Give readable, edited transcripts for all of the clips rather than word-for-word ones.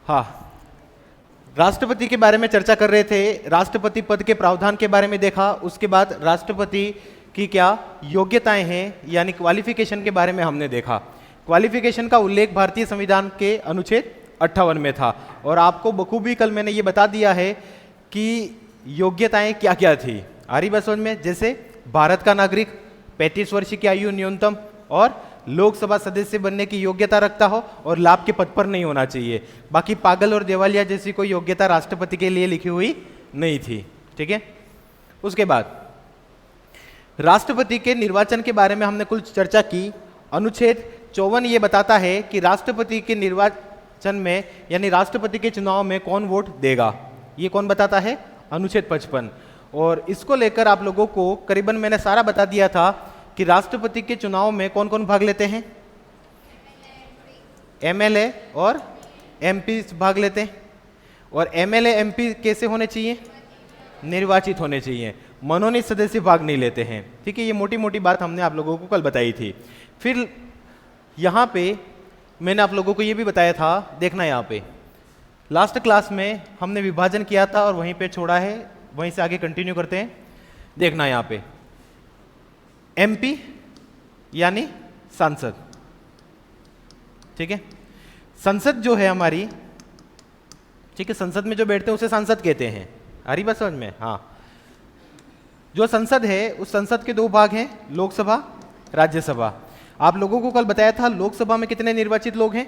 हाँ, राष्ट्रपति के बारे में चर्चा कर रहे थे। राष्ट्रपति पद के प्रावधान के बारे में देखा, उसके बाद राष्ट्रपति की क्या योग्यताएं हैं यानी क्वालिफिकेशन के बारे में हमने देखा। क्वालिफिकेशन का उल्लेख भारतीय संविधान के अनुच्छेद 58 में था और आपको बखूबी कल मैंने ये बता दिया है कि योग्यताएं क्या क्या थी। आ रही बात समझ में? जैसे भारत का नागरिक, 35 वर्ष की आयु न्यूनतम, और लोकसभा सदस्य बनने की योग्यता रखता हो और लाभ के पद पर नहीं होना चाहिए। बाकी पागल और देवालिया जैसी कोई योग्यता राष्ट्रपति के लिए लिखी हुई नहीं थी। ठीक है, उसके बाद राष्ट्रपति के निर्वाचन के बारे में हमने कुछ चर्चा की। अनुच्छेद 54 ये बताता है कि राष्ट्रपति के निर्वाचन में यानी राष्ट्रपति के चुनाव में कौन वोट देगा, ये कौन बताता है? अनुच्छेद 55। और इसको लेकर आप लोगों को करीबन मैंने सारा बता दिया था कि राष्ट्रपति के चुनाव में कौन कौन भाग लेते हैं? एमएलए और एमपी भाग लेते हैं। और एमएलए एमपी कैसे होने चाहिए? निर्वाचित होने चाहिए, मनोनीत सदस्य भाग नहीं लेते हैं। ठीक है, ये मोटी मोटी बात हमने आप लोगों को कल बताई थी। फिर यहाँ पे मैंने आप लोगों को ये भी बताया था, देखना यहाँ पे लास्ट क्लास में हमने विभाजन किया था और वहीं पे छोड़ा है, वहीं से आगे कंटिन्यू करते हैं। देखना यहाँ पे एमपी यानी सांसद। ठीक है, संसद जो है हमारी, ठीक है, संसद में जो बैठते हैं उसे सांसद कहते हैं। आ रही बात समझ में? हाँ, जो संसद है उस संसद के दो भाग हैं, लोकसभा, राज्यसभा। आप लोगों को कल बताया था लोकसभा में कितने निर्वाचित लोग हैं?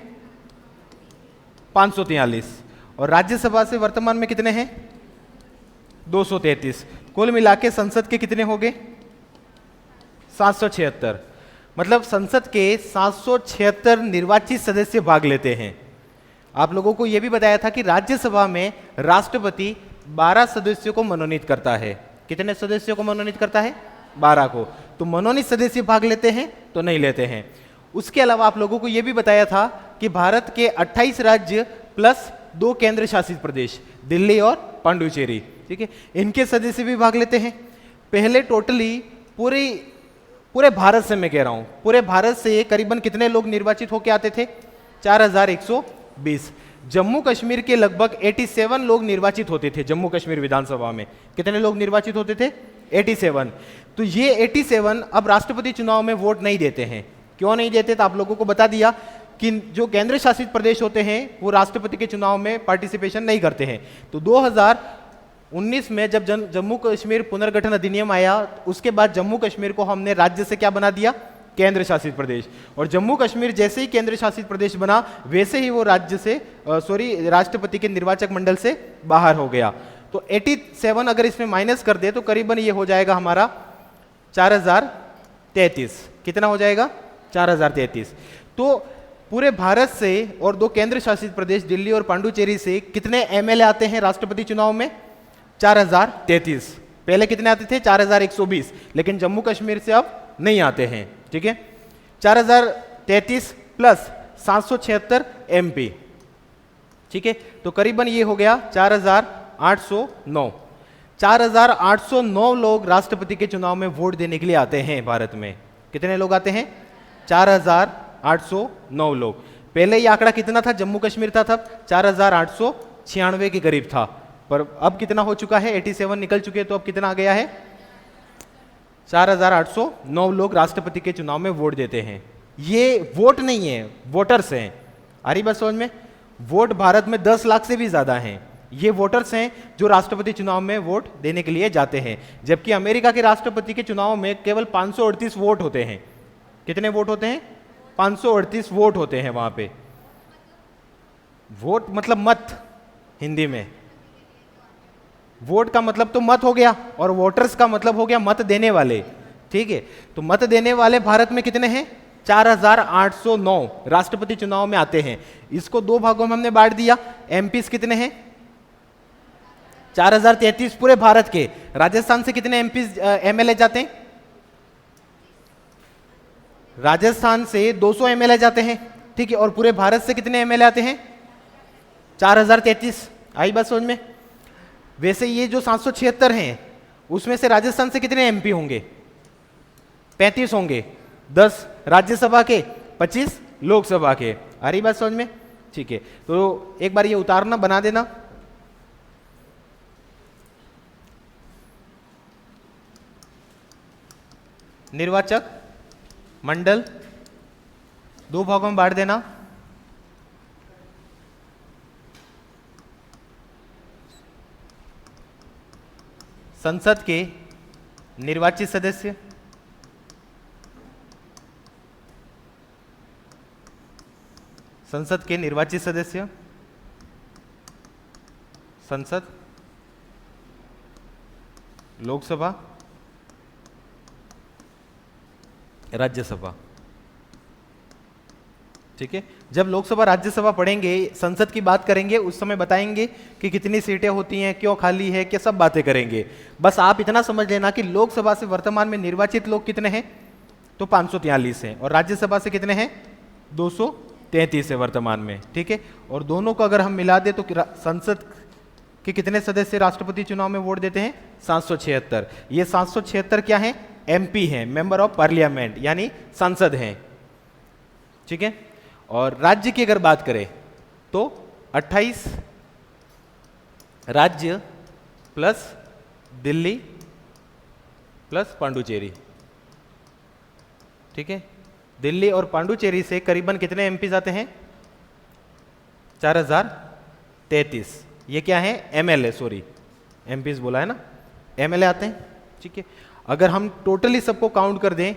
543। और राज्यसभा से वर्तमान में कितने हैं? 233। कुल मिला के संसद के कितने हो गए? 776। मतलब संसद के 776 निर्वाचित सदस्य भाग लेते हैं। आप लोगों को यह भी बताया था कि राज्यसभा में राष्ट्रपति 12 सदस्यों को मनोनीत करता है। कितने सदस्यों को मनोनीत करता है? 12 को। तो मनोनीत सदस्य भाग लेते हैं तो नहीं लेते हैं। उसके अलावा आप लोगों को यह भी बताया था कि भारत के 28 राज्य प्लस 2 केंद्र शासित प्रदेश, दिल्ली और पांडुचेरी, ठीक है, इनके सदस्य भी भाग लेते हैं। पहले टोटली पूरे भारत से, मैं कह रहा हूं पूरे भारत से करीबन कितने लोग निर्वाचित होकर आते थे? 4120। जम्मू कश्मीर के लगभग 87 लोग निर्वाचित होते थे। जम्मू कश्मीर विधानसभा में कितने लोग निर्वाचित होते थे? 87। तो ये 87 अब राष्ट्रपति चुनाव में वोट नहीं देते हैं। क्यों नहीं देते? तो आप लोगों को बता दिया कि जो केंद्र शासित प्रदेश होते हैं वो राष्ट्रपति के चुनाव में पार्टिसिपेशन नहीं करते हैं। तो 2019 में जब जम्मू कश्मीर पुनर्गठन अधिनियम आया, उसके बाद जम्मू कश्मीर को हमने राज्य से क्या बना दिया? केंद्र शासित प्रदेश। और जम्मू कश्मीर जैसे ही केंद्र शासित प्रदेश बना वैसे ही वो राज्य से राष्ट्रपति के निर्वाचक मंडल से बाहर हो गया। तो 87 अगर इसमें माइनस कर दे तो करीबन ये हो जाएगा हमारा 4033। कितना हो जाएगा? 4033। तो पूरे भारत से और 2 केंद्र शासित प्रदेश दिल्ली और पांडुचेरी से कितने एमएलए आते हैं राष्ट्रपति चुनाव में? 4033। पहले कितने आते थे? 4120। लेकिन जम्मू कश्मीर से अब नहीं आते हैं। ठीक है, 4033 प्लस 776 एमपी। ठीक है, तो करीबन ये हो गया 4809। 4809 लोग राष्ट्रपति के चुनाव में वोट देने के लिए आते हैं भारत में। कितने लोग आते हैं? 4809 लोग। पहले ये आंकड़ा कितना था? जम्मू कश्मीर था तब 4896 के करीब था, पर अब कितना हो चुका है? 87 निकल चुके, तो अब कितना आ गया है? 4809 लोग राष्ट्रपति के चुनाव में वोट देते हैं। ये वोट नहीं है, वोटर्स हैं। आ रही बात समझ में? वोट भारत में 10 लाख से भी ज्यादा हैं। ये वोटर्स हैं जो राष्ट्रपति चुनाव में वोट देने के लिए जाते हैं। जबकि अमेरिका के राष्ट्रपति के चुनाव में केवल 538 वोट होते हैं। कितने वोट होते हैं? 538 वोट होते हैं वहां पे। वोट मतलब मत, हिंदी में वोट का मतलब तो मत हो गया और वोटर्स का मतलब हो गया मत देने वाले। ठीक है, तो मत देने वाले भारत में कितने हैं? 4809 राष्ट्रपति चुनाव में आते हैं। इसको 2 भागों में हमने बांट दिया। एमपीस कितने हैं? 4033 पूरे भारत के। राजस्थान से कितने एमपीस एमएलए जाते हैं? राजस्थान से 200 एमएलए जाते हैं। ठीक है, और पूरे भारत से कितने एमएलए आते हैं? 4033। आई बात समझ में? वैसे ये जो 776 हैं उसमें से राजस्थान से कितने एमपी होंगे? 35 होंगे। 10 राज्यसभा के, 25 लोकसभा के। आ रही बात समझ में? ठीक है, तो एक बार ये उतारना बना देना। निर्वाचक मंडल 2 भागों में बांट देना। संसद के निर्वाचित सदस्य, संसद के निर्वाचित सदस्य, संसद, लोकसभा, राज्यसभा। ठीक है, जब लोकसभा राज्यसभा पढ़ेंगे, संसद की बात करेंगे, उस समय बताएंगे कि कितनी सीटें होती हैं, क्यों खाली है, क्या सब बातें करेंगे। बस आप इतना समझ लेना कि लोकसभा से वर्तमान में निर्वाचित लोग कितने हैं, तो 543 हैं, और राज्यसभा से कितने हैं, 233 है वर्तमान में। ठीक है, और दोनों को अगर हम मिला दें तो संसद के कितने सदस्य राष्ट्रपति चुनाव में वोट देते हैं, 776। ये 776 क्या है, एमपी हैं, मेंबर ऑफ पार्लियामेंट, यानी सांसद हैं। ठीक है, और राज्य की अगर बात करें तो 28 राज्य प्लस दिल्ली प्लस पांडुचेरी। ठीक है, दिल्ली और पांडुचेरी से करीबन कितने एमपी आते हैं, 4033। ये क्या है, एमएलए, सॉरी एमपीज बोला है ना, एमएलए आते हैं। ठीक है, अगर हम टोटली सबको काउंट कर दें,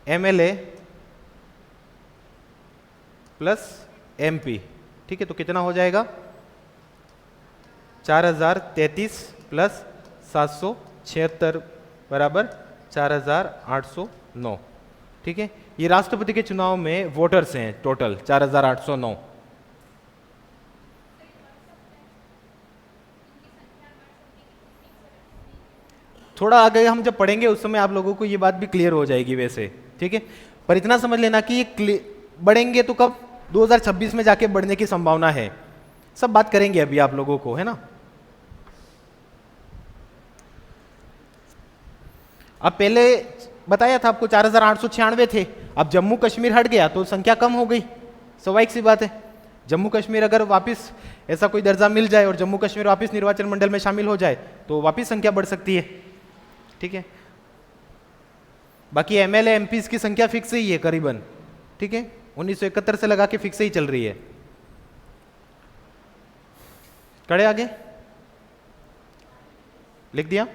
एमएलए प्लस एमपी, ठीक है, तो कितना हो जाएगा, 4033 प्लस 776 बराबर 4809। ठीक है, ये राष्ट्रपति के चुनाव में वोटर्स हैं टोटल 4809। थोड़ा आगे हम जब पढ़ेंगे उस समय आप लोगों को ये बात भी क्लियर हो जाएगी वैसे। ठीक है, पर इतना समझ लेना कि ये बढ़ेंगे तो कब, 2026 में जाके बढ़ने की संभावना है। सब बात करेंगे अभी आप लोगों को, है ना। अब पहले बताया था आपको 4896 थे, अब जम्मू कश्मीर हट गया तो संख्या कम हो गई, स्वाभाविक सी बात है। जम्मू कश्मीर अगर वापस ऐसा कोई दर्जा मिल जाए और जम्मू कश्मीर वापस निर्वाचन मंडल में शामिल हो जाए तो वापस संख्या बढ़ सकती है। ठीक है, बाकी एमएलए एमपीज की संख्या फिक्स ही है करीबन। ठीक है, 1971 से लगा के फिक्स ही चल रही है। कड़े आगे लिख दिया,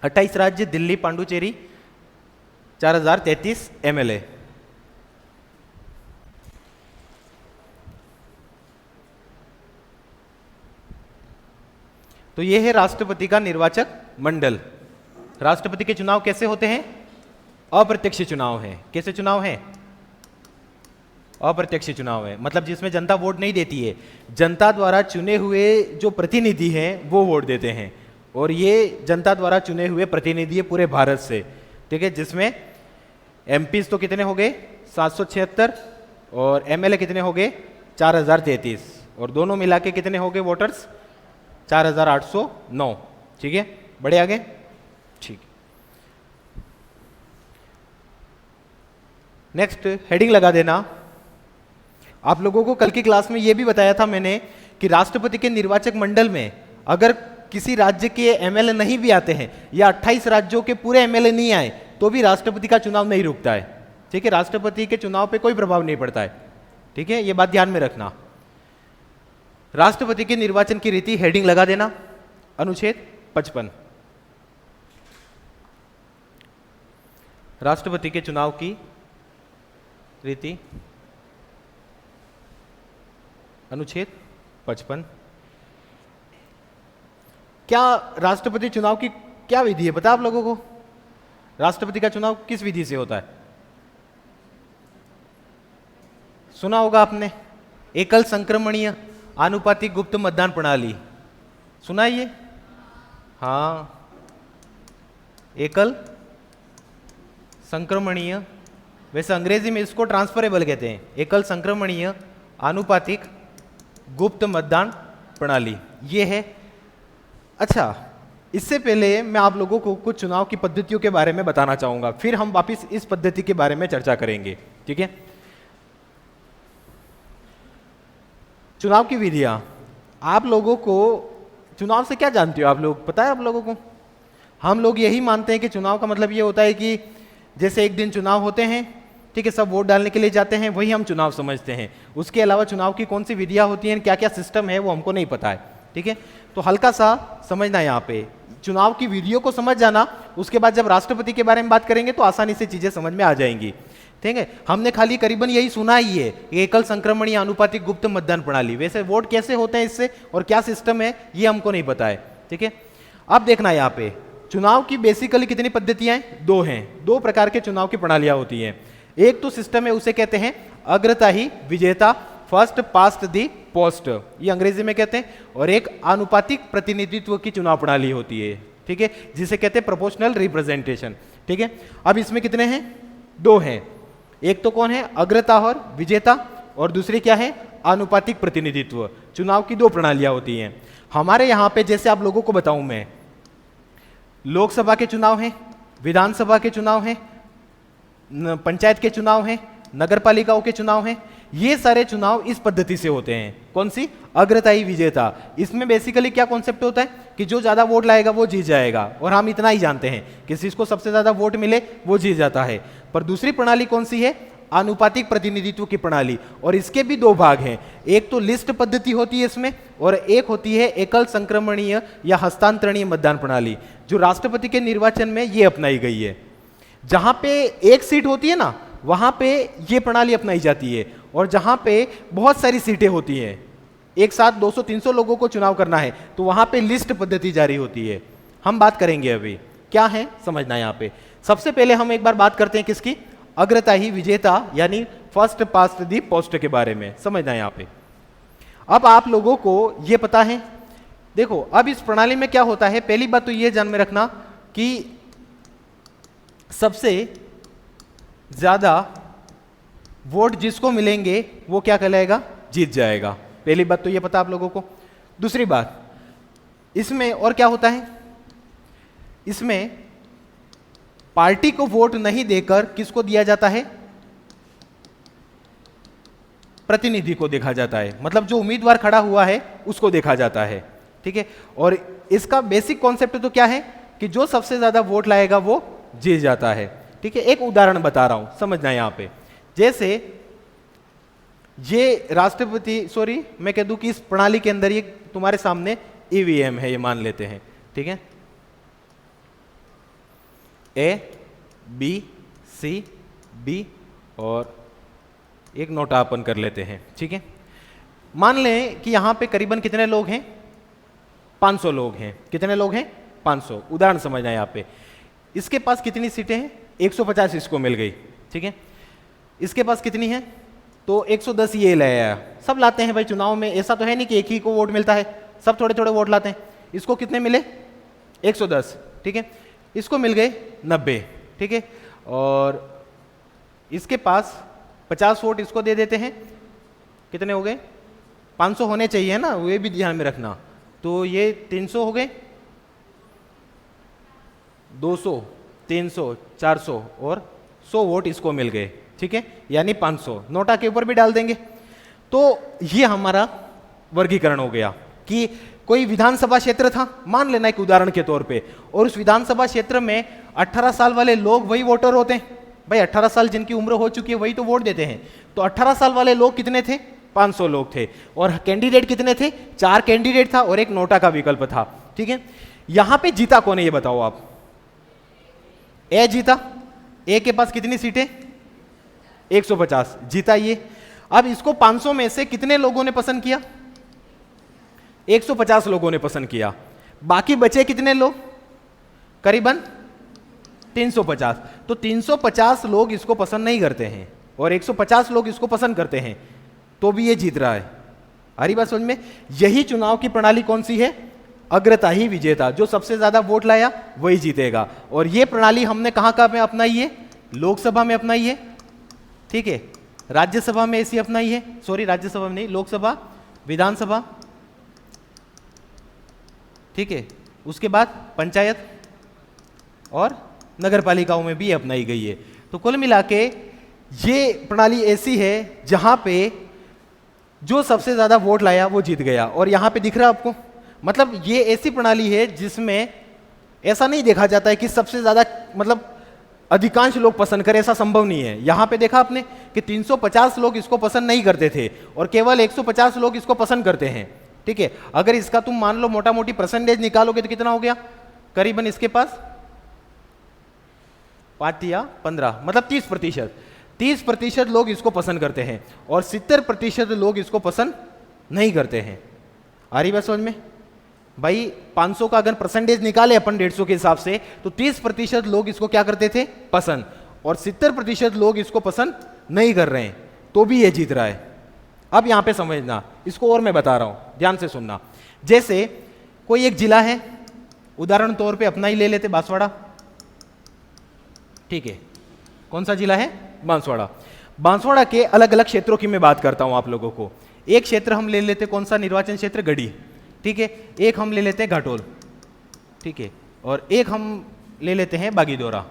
28 राज्य, दिल्ली, पांडुचेरी, 4033 एमएलए। तो यह है राष्ट्रपति का निर्वाचक मंडल। राष्ट्रपति के चुनाव कैसे होते हैं, अप्रत्यक्ष चुनाव है। कैसे चुनाव है, अप्रत्यक्ष चुनाव है, मतलब जिसमें जनता वोट नहीं देती है, जनता द्वारा चुने हुए जो प्रतिनिधि हैं वो वोट देते हैं। और ये जनता द्वारा चुने हुए प्रतिनिधि है पूरे भारत से। ठीक है, जिसमें एमपीज तो कितने हो गए, 776, और एमएलए कितने हो गए, 4033, और दोनों मिला के कितने हो गए वोटर्स, 4809। ठीक है, बढ़े आगे। ठीक, नेक्स्ट हेडिंग लगा देना। आप लोगों को कल की क्लास में यह भी बताया था मैंने कि राष्ट्रपति के निर्वाचक मंडल में अगर किसी राज्य के एमएलए नहीं भी आते हैं या 28 राज्यों के पूरे एमएलए नहीं आए तो भी राष्ट्रपति का चुनाव नहीं रुकता है। ठीक है, राष्ट्रपति के चुनाव पे कोई प्रभाव नहीं पड़ता है। ठीक है, ये बात ध्यान में रखना। राष्ट्रपति के निर्वाचन की रीति हेडिंग लगा देना, अनुच्छेद 55। राष्ट्रपति के चुनाव की रीति, अनुच्छेद 55। क्या राष्ट्रपति चुनाव की क्या विधि है पता आप लोगों को, राष्ट्रपति का चुनाव किस विधि से होता है, सुना होगा आपने, एकल संक्रमणीय आनुपातिक गुप्त मतदान प्रणाली, सुना है ये, हाँ, एकल संक्रमणीय, वैसे अंग्रेजी में इसको ट्रांसफरेबल कहते हैं, एकल संक्रमणीय आनुपातिक गुप्त मतदान प्रणाली ये है। अच्छा, इससे पहले मैं आप लोगों को कुछ चुनाव की पद्धतियों के बारे में बताना चाहूंगा, फिर हम वापस इस पद्धति के बारे में चर्चा करेंगे। ठीक है, चुनाव की विधियां, आप लोगों को चुनाव से क्या जानते हो? आप लोग पता है आप लोगों को? हम लोग यही मानते हैं कि चुनाव का मतलब ये होता है कि जैसे एक दिन चुनाव होते हैं, ठीक है, सब वोट डालने के लिए जाते हैं, वही हम चुनाव समझते हैं। उसके अलावा चुनाव की कौन सी विधियां होती हैं, क्या क्या सिस्टम है, वो हमको नहीं पता है, ठीक है। तो हल्का सा समझना यहाँ पे, चुनाव की विधियों को समझ जाना, उसके बाद जब राष्ट्रपति के बारे में बात करेंगे तो आसानी से चीजें समझ में आ जाएंगी, ठीक है। हमने खाली करीबन यही सुना ही है, एकल संक्रमण या अनुपातिक गुप्त मतदान प्रणाली। वैसे वोट कैसे होते हैं इससे और क्या सिस्टम है ये हमको नहीं पता है, ठीक है। अब देखना यहाँ पे चुनाव की बेसिकली कितनी पद्धतियां हैं? दो हैं। दो प्रकार के चुनाव की प्रणालियां होती हैं। एक तो सिस्टम है, उसे कहते हैं अग्रताही विजेता, फर्स्ट पास्ट दी पोस्ट, ये अंग्रेजी में कहते हैं। और एक आनुपातिक प्रतिनिधित्व की चुनाव प्रणाली होती है, ठीक है, जिसे कहते हैं प्रोपोर्शनल रिप्रेजेंटेशन, ठीक है। अब इसमें कितने हैं? दो हैं। एक तो कौन है? अग्रता और विजेता, और दूसरी क्या है? आनुपातिक प्रतिनिधित्व। चुनाव की दो प्रणालियां होती हैं हमारे यहाँ पे। जैसे आप लोगों को बताऊं मैं, लोकसभा के चुनाव हैं, विधानसभा के चुनाव हैं, पंचायत के चुनाव हैं, नगर पालिकाओं के चुनाव हैं। ये सारे चुनाव इस पद्धति से होते हैं। कौन सी? अग्रताई विजेता। इसमें बेसिकली क्या कॉन्सेप्ट होता है कि जो ज्यादा वोट लाएगा वो जीत जाएगा, और हम इतना ही जानते हैं कि जिसको सबसे ज्यादा वोट मिले वो जीत जाता है। पर दूसरी प्रणाली कौन सी है? आनुपातिक प्रतिनिधित्व की प्रणाली। और इसके भी दो भाग हैं। एक तो लिस्ट पद्धति होती है इसमें, और एक होती है एकल संक्रमणीय या हस्तांतरणीय मतदान प्रणाली, जो राष्ट्रपति के निर्वाचन में ये अपनाई गई है। जहां पे एक सीट होती है ना, वहां पे ये प्रणाली अपनाई जाती है। और जहां पे बहुत सारी सीटें होती हैं, एक साथ 200-300 लोगों को चुनाव करना है, तो वहां पे लिस्ट पद्धति जारी होती है। हम बात करेंगे अभी क्या है समझना यहाँ पे। सबसे पहले हम एक बार बात करते हैं किसकी? अग्रताही विजेता यानी फर्स्ट पास्ट दी पोस्ट के बारे में समझना यहाँ पे। अब आप लोगों को ये पता है, देखो अब इस प्रणाली में क्या होता है। पहली बात तो ये ध्यान में रखना कि सबसे ज्यादा वोट जिसको मिलेंगे वो क्या कहलाएगा? जीत जाएगा। पहली बात तो ये पता आप लोगों को। दूसरी बात, इसमें और क्या होता है, इसमें पार्टी को वोट नहीं देकर किसको दिया जाता है? प्रतिनिधि को देखा जाता है। मतलब जो उम्मीदवार खड़ा हुआ है उसको देखा जाता है, ठीक है। और इसका बेसिक कॉन्सेप्ट तो क्या है कि जो सबसे ज्यादा वोट लाएगा वो जीत जाता है, ठीक है। एक उदाहरण बता रहा हूं, समझना यहां पे। जैसे ये राष्ट्रपति, सॉरी मैं कह दूं कि इस प्रणाली के अंदर ये तुम्हारे सामने ईवीएम है, ये मान लेते हैं, ठीक है। ए बी सी डी और एक नोटा अपन कर लेते हैं, ठीक है। मान लें कि यहां पे करीबन कितने लोग हैं? 500 लोग हैं। कितने लोग हैं? 500। उदाहरण समझना यहां पे। इसके पास कितनी सीटें हैं? 150 इसको मिल गई, ठीक है। इसके पास कितनी है? तो 110 ये लाया। सब लाते हैं भाई चुनाव में, ऐसा तो है नहीं कि एक ही को वोट मिलता है, सब थोड़े थोड़े वोट लाते हैं। इसको कितने मिले? 110, ठीक है। इसको मिल गए 90, ठीक है। और इसके पास 50 वोट इसको दे देते हैं। कितने हो गए? 500 होने चाहिए ना, वो भी ध्यान में रखना। तो ये 300 हो गए, 200, 300, 400 और 100 वोट इसको मिल गए, ठीक है, यानी 500। नोटा के ऊपर भी डाल देंगे। तो ये हमारा वर्गीकरण हो गया कि कोई विधानसभा क्षेत्र था, मान लेना एक उदाहरण के तौर पे, और उस विधानसभा क्षेत्र में 18 साल वाले लोग वही वोटर होते हैं। भाई 18 साल जिनकी उम्र हो चुकी है वही तो वोट देते हैं। तो 18 साल वाले लोग कितने थे? 500 लोग थे। और कैंडिडेट कितने थे? 4 कैंडिडेट था और एक नोटा का विकल्प था, ठीक है। यहां पे जीता कौन है ये बताओ आप? ए जीता। ए के पास कितनी सीटें? 150, जीता ये। अब इसको 500 में से कितने लोगों ने पसंद किया? 150 लोगों ने पसंद किया। बाकी बचे कितने लोग? करीबन 350। तो 350 लोग इसको पसंद नहीं करते हैं और 150 लोग इसको पसंद करते हैं, तो भी ये जीत रहा है। आ रही बात समझ में? यही चुनाव की प्रणाली कौन सी है? अग्रताही विजेता। जो सबसे ज्यादा वोट लाया वही जीतेगा। और ये प्रणाली हमने कहां कहां में अपनाई है? लोकसभा में अपनाई है, ठीक है। राज्यसभा में ऐसी अपनाई है, सॉरी राज्यसभा में नहीं, लोकसभा, विधानसभा, ठीक है। उसके बाद पंचायत और नगर पालिकाओं में भी अपनाई गई है। तो कुल मिला के ये प्रणाली ऐसी है जहां पे जो सबसे ज्यादा वोट लाया वो जीत गया। और यहां पे दिख रहा है आपको, मतलब ये ऐसी प्रणाली है जिसमें ऐसा नहीं देखा जाता है कि सबसे ज्यादा मतलब अधिकांश लोग पसंद करें, ऐसा संभव नहीं है। यहां पे देखा आपने कि 350 लोग इसको पसंद नहीं करते थे और केवल 150 लोग इसको पसंद करते हैं। ठीक है, अगर इसका तुम मान लो मोटा मोटी परसेंटेज निकालोगे तो कितना हो गया, करीबन इसके पास 5 या 15 मतलब 30%। 30% लोग इसको पसंद करते हैं और 70% लोग इसको पसंद नहीं करते हैं। आ रही बात समझ में भाई? 500 का अगर परसेंटेज निकाले अपन 150 के हिसाब से तो 30% लोग इसको क्या करते थे, पसंद, और 70% लोग इसको पसंद नहीं कर रहे हैं, तो भी ये जीत रहा है। अब यहां पे समझना, इसको और मैं बता रहा हूं, ध्यान से सुनना। जैसे कोई एक जिला है, उदाहरण तौर पे अपना ही ले लेते, बांसवाड़ा। ठीक है, कौन सा जिला है, बांसवाड़ा। बांसवाड़ा के अलग अलग क्षेत्रों की मैं बात करता हूं आप लोगों को। एक क्षेत्र हम ले लेते, कौन सा निर्वाचन क्षेत्र, गढ़ी। ठीक है, एक हम ले लेते हैं घाटोल। ठीक है, और एक हम ले लेते हैं बागीदोरा।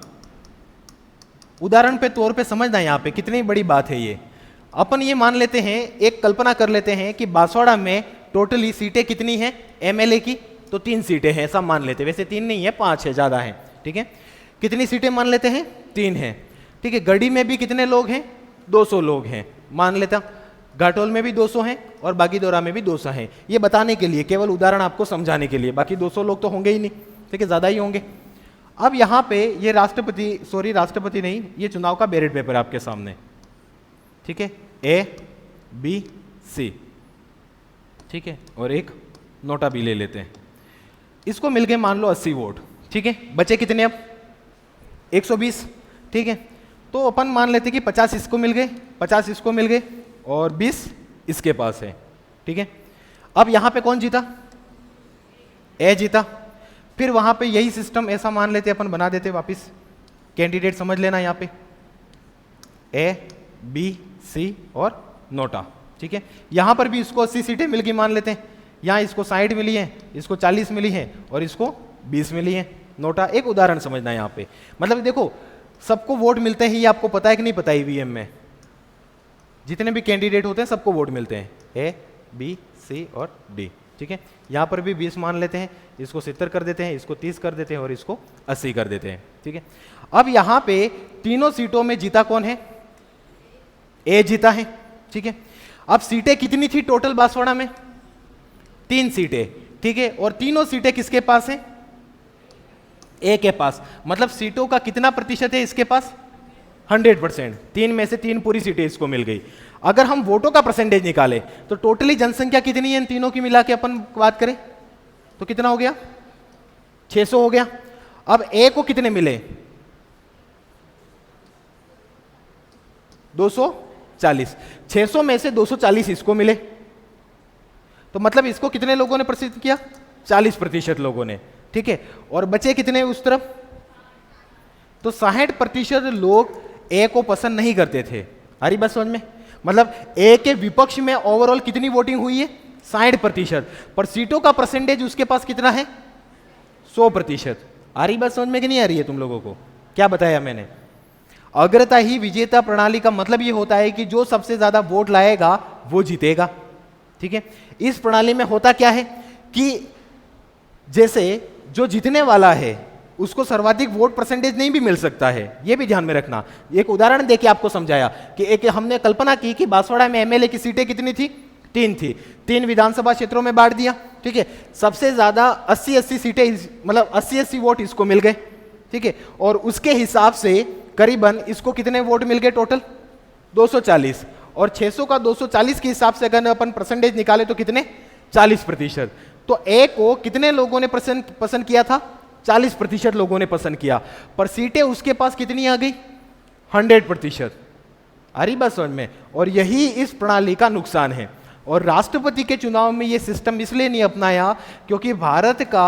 उदाहरण पे तौर पे समझना यहां पे कितनी बड़ी बात है ये। अपन ये मान लेते हैं, एक कल्पना कर लेते हैं कि बांसवाड़ा में टोटली सीटें कितनी हैं एमएलए की, तो 3 सीटें हैं, ऐसा मान लेते हैं। वैसे 3 नहीं है, 5 है, ज्यादा है। ठीक है, कितनी सीटें मान लेते हैं, 3 हैं। ठीक है, गढ़ी में भी कितने लोग हैं, 200 लोग हैं मान लेता। घाटोल में भी 200 हैं और बागीदोरा में भी 200 हैं। ये बताने के लिए, केवल उदाहरण आपको समझाने के लिए, बाकी 200 लोग तो होंगे ही नहीं। ठीक है, ज्यादा ही होंगे। अब यहां पे ये राष्ट्रपति नहीं, ये चुनाव का बैलेट पेपर है आपके सामने। ठीक है, ABC। ठीक है, और एक नोटा भी ले लेते हैं। इसको मिल गए मान लो 80 वोट। ठीक है, बचे कितने अब, 120। ठीक है, तो अपन मान लेते कि 50 इसको मिल गए, 50 इसको मिल गए और 20 इसके पास है। ठीक है, अब यहां पे कौन जीता, ए जीता। फिर वहां पे यही सिस्टम ऐसा मान लेते, अपन बना देते वापस, कैंडिडेट समझ लेना यहां पे ABC और नोटा। ठीक है, यहां पर भी इसको 80 सीटें मिल गई मान लेते हैं। यहां इसको 60 मिली है, इसको 40 मिली है और इसको 20 मिली है। नोटा एक उदाहरण समझना यहां पे, मतलब देखो सबको वोट मिलते हैं, ये आपको पता है कि नहीं पता, ईवीएम में जितने भी कैंडिडेट होते हैं सबको वोट मिलते हैं, A, B, C और D। ठीक है, यहां पर भी 20 मान लेते हैं, इसको 70 कर देते हैं, इसको 30 कर देते हैं और इसको 80 कर देते हैं। ठीक है, अब यहां पे तीनों सीटों में जीता कौन है, ए जीता है। ठीक है, अब सीटें कितनी थी टोटल बांसवाड़ा में, 3 सीटें। ठीक है, और तीनों सीटें किसके पास हैं, ए के पास। मतलब सीटों का कितना प्रतिशत है इसके पास, 100%। 3 में से 3 पूरी सीटें इसको मिल गई। अगर हम वोटों का परसेंटेज निकाले तो टोटली जनसंख्या कितनी है इन तीनों की मिला के अपन बात करें तो कितना हो गया, 600 हो गया। अब ए को कितने मिले, 240। 600 में से 240 इसको मिले, तो मतलब इसको कितने लोगों ने पसंद किया, 40% लोगों ने। ठीक है, और बचे कितने उस तरफ, तो 60% लोग ए को पसंद नहीं करते थे। हरी बात समझ में, मतलब ए के विपक्ष में ओवरऑल कितनी वोटिंग हुई है, 60%, पर सीटों का परसेंटेज उसके पास कितना है, 100%। आ रही बात समझ में कि नहीं आ रही है तुम लोगों को, क्या बताया मैंने। अग्रता ही विजेता प्रणाली का मतलब ये होता है कि जो सबसे ज्यादा वोट लाएगा वो जीतेगा। ठीक है, इस प्रणाली में होता क्या है कि जैसे जो जीतने वाला है उसको सर्वाधिक वोट परसेंटेज नहीं भी मिल सकता है, ये भी ध्यान में रखना। एक उदाहरण देके आपको समझाया कि एक हमने कल्पना की कि बांसवाड़ा में एमएलए की सीटें कितनी थी, 3 थी, 3 विधानसभा क्षेत्रों में बांट दिया। ठीक है, सबसे ज्यादा 80-80 सीटें, मतलब 80-80 वोट इसको मिल गए। ठीक है, और उसके हिसाब से करीबन इसको कितने वोट मिल गए टोटल, 240, और 600 का 240 के हिसाब से अगर अपन परसेंटेज निकाले तो कितने, 40%। तो ए को कितने लोगों ने पसंद किया था, 40% लोगों ने पसंद किया, पर सीटें उसके पास कितनी आ गई, 100%। आ रही बात समझ में। और यही इस प्रणाली का नुकसान है। और राष्ट्रपति के चुनाव में यह सिस्टम इसलिए नहीं अपनाया क्योंकि भारत का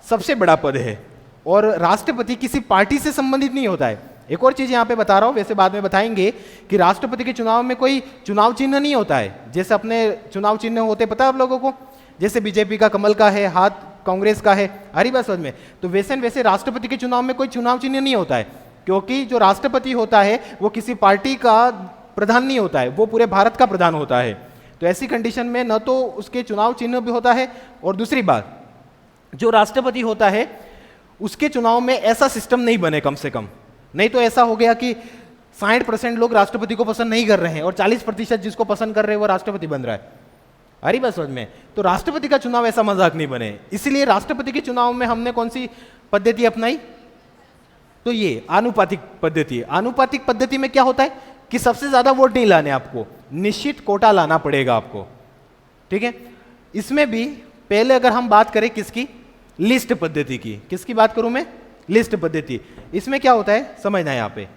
सबसे बड़ा पद है और राष्ट्रपति किसी पार्टी से संबंधित नहीं होता है। एक और चीज यहां पे बता रहा हूं, वैसे बाद में बताएंगे कि राष्ट्रपति के चुनाव में कोई चुनाव चिन्ह नहीं होता है, जैसे अपने चुनाव चिन्ह होते पता है आप लोगों को, जैसे बीजेपी का कमल का है, हाथ कांग्रेस का है। हरी बात समझ में। तो वैसे राष्ट्रपति के चुनाव में कोई चुनाव चिन्ह नहीं होता है, क्योंकि जो राष्ट्रपति होता है वो किसी पार्टी का प्रधान नहीं होता है, वो पूरे भारत का प्रधान होता है। तो ऐसी कंडीशन में न तो उसके चुनाव चिन्ह भी होता है, और दूसरी बात जो राष्ट्रपति होता है उसके चुनाव में ऐसा सिस्टम नहीं बने कम से कम। नहीं तो ऐसा हो गया कि 60% लोग राष्ट्रपति को पसंद नहीं कर रहे हैं और 40% जिसको पसंद कर रहे हैं वो राष्ट्रपति बन रहा है। अरे बस समझ में, तो राष्ट्रपति का चुनाव ऐसा मजाक नहीं बने, इसलिए राष्ट्रपति के चुनाव में हमने कौन सी पद्धति अपनाई, तो ये आनुपातिक पद्धति। आनुपातिक पद्धति में क्या होता है कि सबसे ज्यादा वोट नहीं लाने, आपको निश्चित कोटा लाना पड़ेगा आपको, ठीक है। इसमें भी पहले अगर हम बात करें किसकी, लिस्ट पद्धति की, किसकी बात करूं मैं, लिस्ट पद्धति। इसमें क्या होता है समझना है, यहां पे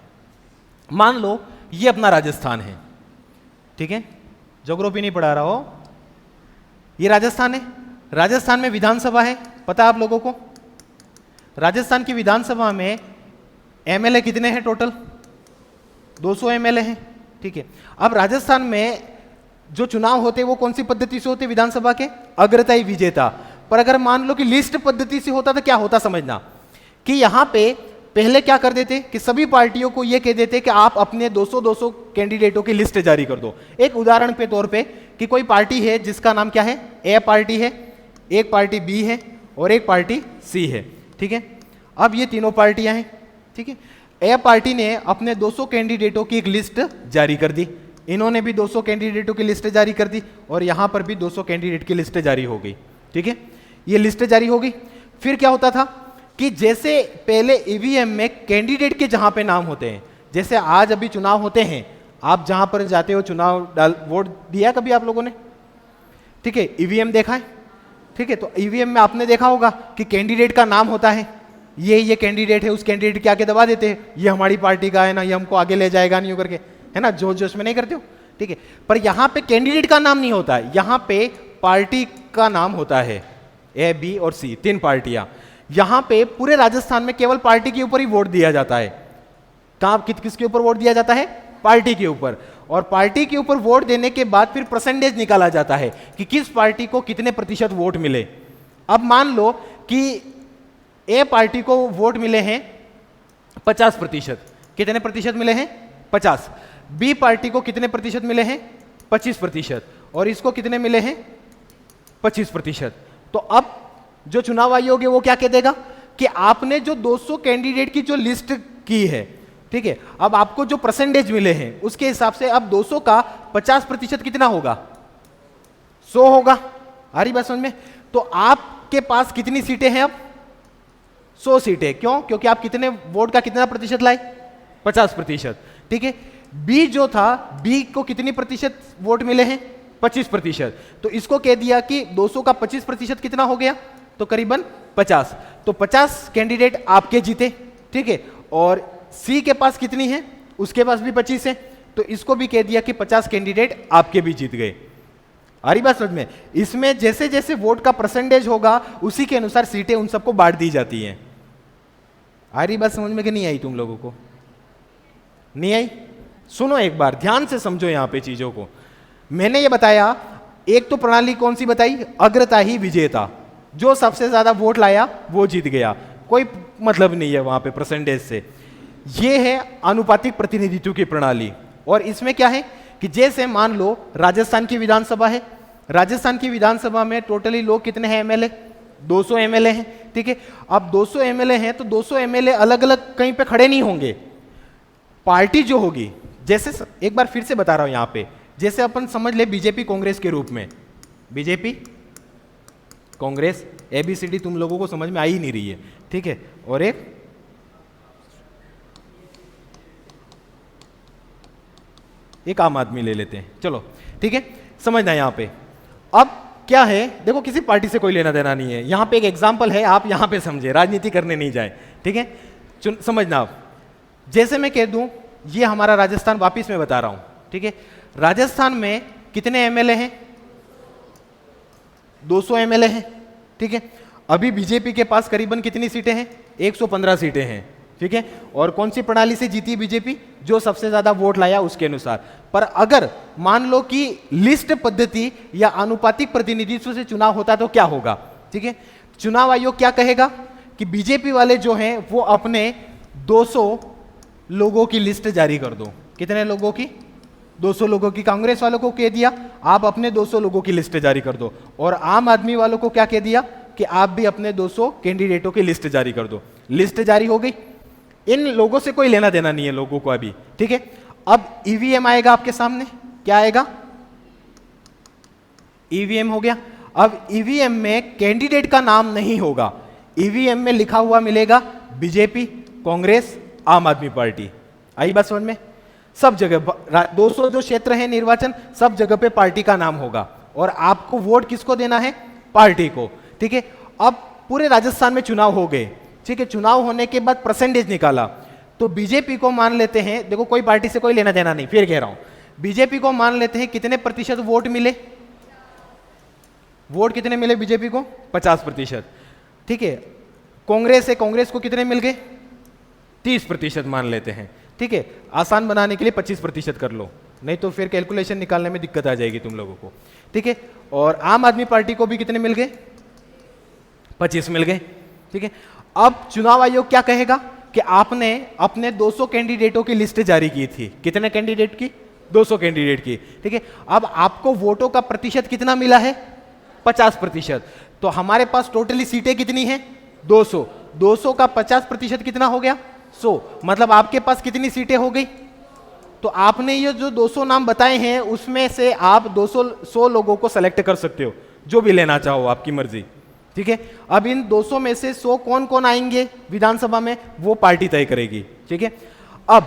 मान लो ये अपना राजस्थान है, ठीक है, ज्योग्राफी नहीं पढ़ा रहा हो, ये राजस्थान है। राजस्थान में विधानसभा है, पता आप लोगों को, राजस्थान की विधानसभा में एमएलए कितने हैं टोटल, 200 एमएलए हैं, ठीक है। अब राजस्थान में जो चुनाव होते हैं वो कौन सी पद्धति से होते, विधानसभा के अग्रताई विजेता। पर अगर मान लो कि लिस्ट पद्धति से होता तो क्या होता, समझना कि यहां पे पहले क्या कर देते कि सभी पार्टियों को यह कह देते कि आप अपने 200-200 कैंडिडेटों की लिस्ट जारी कर दो। एक उदाहरण के तौर पे कि कोई पार्टी है जिसका नाम क्या है, ए पार्टी है, एक पार्टी बी है और एक पार्टी सी है, ठीक है। अब ये तीनों पार्टियां हैं, ठीक है। ए पार्टी ने अपने 200 कैंडिडेटों की एक लिस्ट जारी कर दी, इन्होंने भी 200 कैंडिडेटों की लिस्ट जारी कर दी और यहां पर भी 200 कैंडिडेट की लिस्ट जारी हो गई, ठीक है। ये लिस्ट जारी हो गई। फिर क्या होता था कि जैसे पहले ईवीएम में कैंडिडेट के जहां पे नाम होते हैं, जैसे आज अभी चुनाव होते हैं, आप जहां पर जाते हो चुनाव वोट दिया कभी आप लोगों ने, ठीक है, ईवीएम देखा है, ठीक है। तो ईवीएम में आपने देखा होगा कि कैंडिडेट का नाम होता है, ये कैंडिडेट है, उस कैंडिडेट के आगे दबा देते हैं, ये हमारी पार्टी का है ना, ये हमको आगे ले जाएगा नहीं करके, है ना, जोश जोश में नहीं करते हो, ठीक है। पर यहां पे कैंडिडेट का नाम नहीं होता है, यहां पे पार्टी का नाम होता है, ए बी और सी, तीन पार्टियां। यहां पे पूरे राजस्थान में केवल पार्टी के ऊपर ही वोट दिया जाता है। कहां किसके ऊपर वोट दिया जाता है, पार्टी के ऊपर। और पार्टी के ऊपर वोट देने के बाद फिर परसेंटेज निकाला जाता है कि किस पार्टी को कितने प्रतिशत वोट मिले। अब मान लो कि ए पार्टी को वोट मिले हैं 50%, कितने प्रतिशत मिले हैं, 50। बी पार्टी को कितने प्रतिशत मिले हैं, 25%, और इसको कितने मिले हैं, 25%। तो अब जो चुनाव आयोग है वो क्या कह देगा कि आपने जो 200 कैंडिडेट की जो लिस्ट की है, ठीक है, अब आपको जो परसेंटेज मिले हैं उसके हिसाब से अब 200 का 50% कितना होगा, 100 होगा। आ रही बात समझ में। तो आपके पास कितनी सीटें हैं अब, 100 सीटें। क्यों, क्योंकि आप कितने वोट का कितना प्रतिशत लाए, 50%, ठीक है। बी जो था, बी को कितनी प्रतिशत वोट मिले हैं, 25%। तो इसको कह दिया कि 200 का 25% कितना हो गया, तो करीबन 50। तो 50 कैंडिडेट आपके जीते, ठीक है। और सी के पास कितनी है, उसके पास भी 25 है, तो इसको भी कह दिया कि 50 कैंडिडेट आपके भी जीत गए। आ रही बात समझ में। इसमें जैसे जैसे वोट का परसेंटेज होगा उसी के अनुसार सीटें उन सबको बांट दी जाती हैं। आ रही बात समझ में कि नहीं आई, तुम लोगों को नहीं आई? सुनो एक बार ध्यान से समझो यहां पे चीजों को। मैंने ये बताया, एक तो प्रणाली कौन सी बताई, अग्रता ही विजेता, जो सबसे ज्यादा वोट लाया वो जीत गया, कोई मतलब नहीं है वहां पे परसेंटेज से। ये है अनुपातिक प्रतिनिधित्व की प्रणाली। और इसमें क्या है कि जैसे मान लो राजस्थान की विधानसभा है, राजस्थान की विधानसभा में टोटली लोग कितने हैं, एमएलए 200 एमएलए हैं, ठीक है। अब 200 एमएलए हैं तो 200 एमएलए अलग अलग कहीं पे खड़े नहीं होंगे। पार्टी जो होगी, जैसे एक बार फिर से बता रहा हूं यहां पे, जैसे अपन समझ ले बीजेपी कांग्रेस के रूप में, बीजेपी कांग्रेस, एबीसीडी तुम लोगों को समझ में आ ही नहीं रही है, ठीक है। और एक आम आदमी ले लेते हैं, चलो ठीक है, समझना यहां पे। अब क्या है, देखो किसी पार्टी से कोई लेना देना नहीं है, यहां पे एक एग्जांपल है, आप यहां पे समझे, राजनीति करने नहीं जाए, ठीक है। समझना आप, जैसे मैं कह दूं ये हमारा राजस्थान, वापिस मैं बता रहा हूं, ठीक है। राजस्थान में कितने एमएलए हैं, 200 एमएलए हैं, ठीक है। अभी बीजेपी के पास करीबन कितनी सीटें हैं, 115 सीटें हैं, ठीक है। और कौन सी प्रणाली से जीती बीजेपी, जो सबसे ज्यादा वोट लाया उसके अनुसार। पर अगर मान लो कि लिस्ट पद्धति या आनुपातिक प्रतिनिधित्व से चुनाव होता तो क्या होगा, ठीक है। चुनाव आयोग क्या कहेगा कि बीजेपी वाले जो हैं वो अपने 200 लोगों की लिस्ट जारी कर दो। कितने लोगों की, 200 लोगों की कांग्रेस वालों को कह दिया आप अपने 200 लोगों की लिस्ट जारी कर दो, और आम आदमी वालों को क्या कह दिया कि आप भी अपने 200 कैंडिडेटों की लिस्ट जारी कर दो। लिस्ट जारी हो गई, इन लोगों से कोई लेना देना नहीं है लोगों को अभी, ठीक है। अब ईवीएम आएगा आपके सामने, क्या आएगा, ईवीएम हो गया। अब ईवीएम में कैंडिडेट का नाम नहीं होगा, ईवीएम में लिखा हुआ मिलेगा बीजेपी, कांग्रेस, आम आदमी पार्टी। आई बात समझ में? सब जगह 200 जो क्षेत्र है निर्वाचन, सब जगह पे पार्टी का नाम होगा, और आपको वोट किसको देना है, पार्टी को, ठीक है। अब पूरे राजस्थान में चुनाव हो गए, ठीक है। चुनाव होने के बाद परसेंटेज निकाला, तो बीजेपी को मान लेते हैं, देखो कोई पार्टी से कोई लेना देना नहीं, फिर कह रहा हूं, बीजेपी को मान लेते हैं कितने प्रतिशत वोट मिले, वोट कितने मिले बीजेपी को, 50%, ठीक है। कांग्रेस है, कांग्रेस को कितने मिल गए, 30% मान लेते हैं, ठीक है। आसान बनाने के लिए 25% कर लो, नहीं तो फिर कैलकुलेशन निकालने में दिक्कत आ जाएगी तुम लोगों को, ठीक है। और आम आदमी पार्टी को भी कितने मिल गए, 25 मिल गए, ठीक है। अब चुनाव आयोग क्या कहेगा कि आपने अपने 200 कैंडिडेटों की लिस्ट जारी की थी, कितने कैंडिडेट की, 200 कैंडिडेट की, ठीक है। अब आपको वोटों का प्रतिशत कितना मिला है, 50%। तो हमारे पास टोटली सीटें कितनी हैं, 200, 200 का 50% कितना हो गया, 100, मतलब आपके पास कितनी सीटें हो गई। तो आपने ये जो 200 नाम बताए हैं उसमें से आप 100 लोगों को सेलेक्ट कर सकते हो, जो भी लेना चाहो, आपकी मर्जी, ठीक है। अब इन 200 में से 100 कौन कौन आएंगे विधानसभा में, वो पार्टी तय करेगी, ठीक है। अब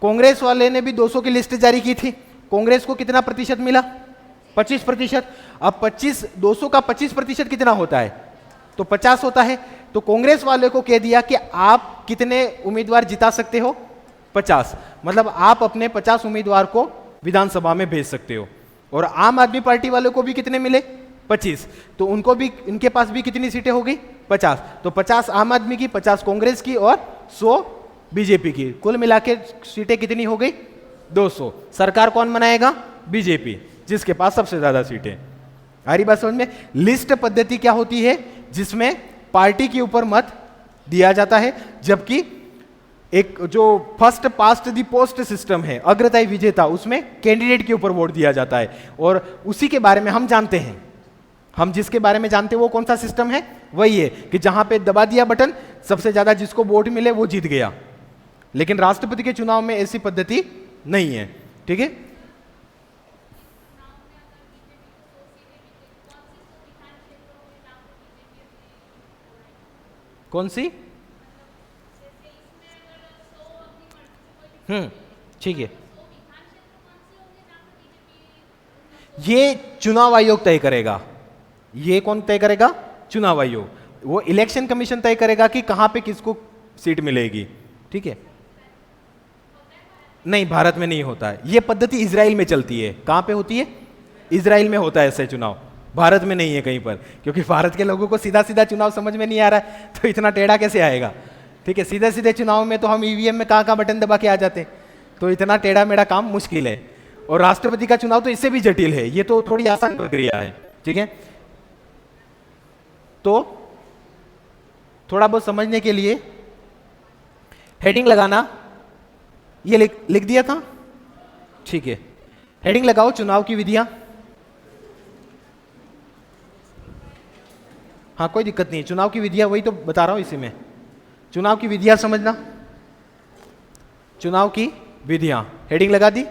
कांग्रेस वाले ने भी 200 की लिस्ट जारी की थी, कांग्रेस को कितना प्रतिशत मिला, 25%। अब 200 का 25% कितना होता है, तो 50 होता है। तो कांग्रेस वाले को कह दिया कि आप कितने उम्मीदवार जिता सकते हो, 50, मतलब आप अपने 50 उम्मीदवार को विधानसभा में भेज सकते हो। और आम आदमी पार्टी वालों को भी कितने मिले, 25, तो उनको भी, इनके पास भी कितनी सीटें हो गई, 50, तो 50 आम आदमी की, 50 कांग्रेस की और 100 बीजेपी की, कुल मिला के सीटें कितनी हो गई, 200। सरकार कौन बनाएगा, बीजेपी, जिसके पास सबसे ज्यादा सीटें। आ रही बात समझ में? लिस्ट पद्धति क्या होती है, जिसमें पार्टी के ऊपर मत दिया जाता है, जबकि एक जो first past the post system है, अग्रताई विजेता, उसमें कैंडिडेट के ऊपर वोट दिया जाता है। और उसी के बारे में हम जानते हैं, हम जिसके बारे में जानते हैं वो कौन सा सिस्टम है, वही है कि जहां पे दबा दिया बटन, सबसे ज्यादा जिसको वोट मिले वो जीत गया। लेकिन राष्ट्रपति के चुनाव में ऐसी पद्धति नहीं है, ठीक है। कौन सी, ठीक है, ये चुनाव आयोग तय करेगा। ये कौन तय करेगा, चुनाव आयोग, वो इलेक्शन कमीशन तय करेगा कि कहां पे किसको सीट मिलेगी, ठीक है। नहीं, भारत में नहीं होता है ये पद्धति, इजराइल में चलती है। कहां पे होती है, इजराइल में होता है ऐसे चुनाव, भारत में नहीं है कहीं पर, क्योंकि भारत के लोगों को सीधा सीधा चुनाव समझ में नहीं आ रहा है, तो इतना टेढ़ा कैसे आएगा, ठीक है। सीधे सीधे चुनाव में तो हम ईवीएम में कहां बटन दबा के आ जाते हैं, तो इतना टेढ़ा मेढ़ा काम मुश्किल है। और राष्ट्रपति का चुनाव तो इससे भी जटिल है, ये तो थोड़ी आसान प्रक्रिया है, ठीक है। तो थोड़ा बहुत समझने के लिए हेडिंग लगाना, ये लिख दिया था, ठीक है। हेडिंग लगाओ, चुनाव की विधियां। हाँ, कोई दिक्कत नहीं, चुनाव की विधियां वही तो बता रहा हूं इसी में, चुनाव की विधियां समझना, चुनाव की विधियां, हेडिंग लगा दी।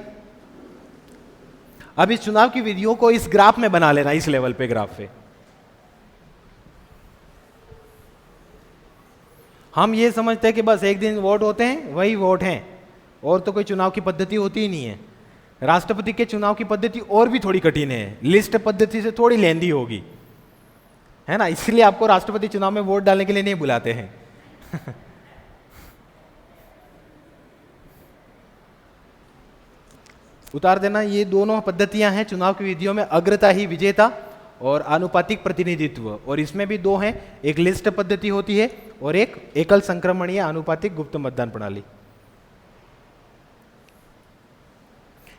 अब इस चुनाव की विधियों को इस ग्राफ में बना लेना, इस लेवल पे ग्राफ पे। हम ये समझते हैं कि बस एक दिन वोट होते हैं, वही वोट हैं, और तो कोई चुनाव की पद्धति होती ही नहीं है। राष्ट्रपति के चुनाव की पद्धति और भी थोड़ी कठिन है, लिस्ट पद्धति से थोड़ी लेंदी होगी, है ना, इसलिए आपको राष्ट्रपति चुनाव में वोट डालने के लिए नहीं बुलाते हैं। उतार देना, ये दोनों पद्धतियां हैं चुनाव की विधियों में, अग्रता ही विजेता और आनुपातिक प्रतिनिधित्व। और इसमें भी दो हैं, एक लिस्ट पद्धति होती है और एक एकल संक्रमणीय आनुपातिक गुप्त मतदान प्रणाली।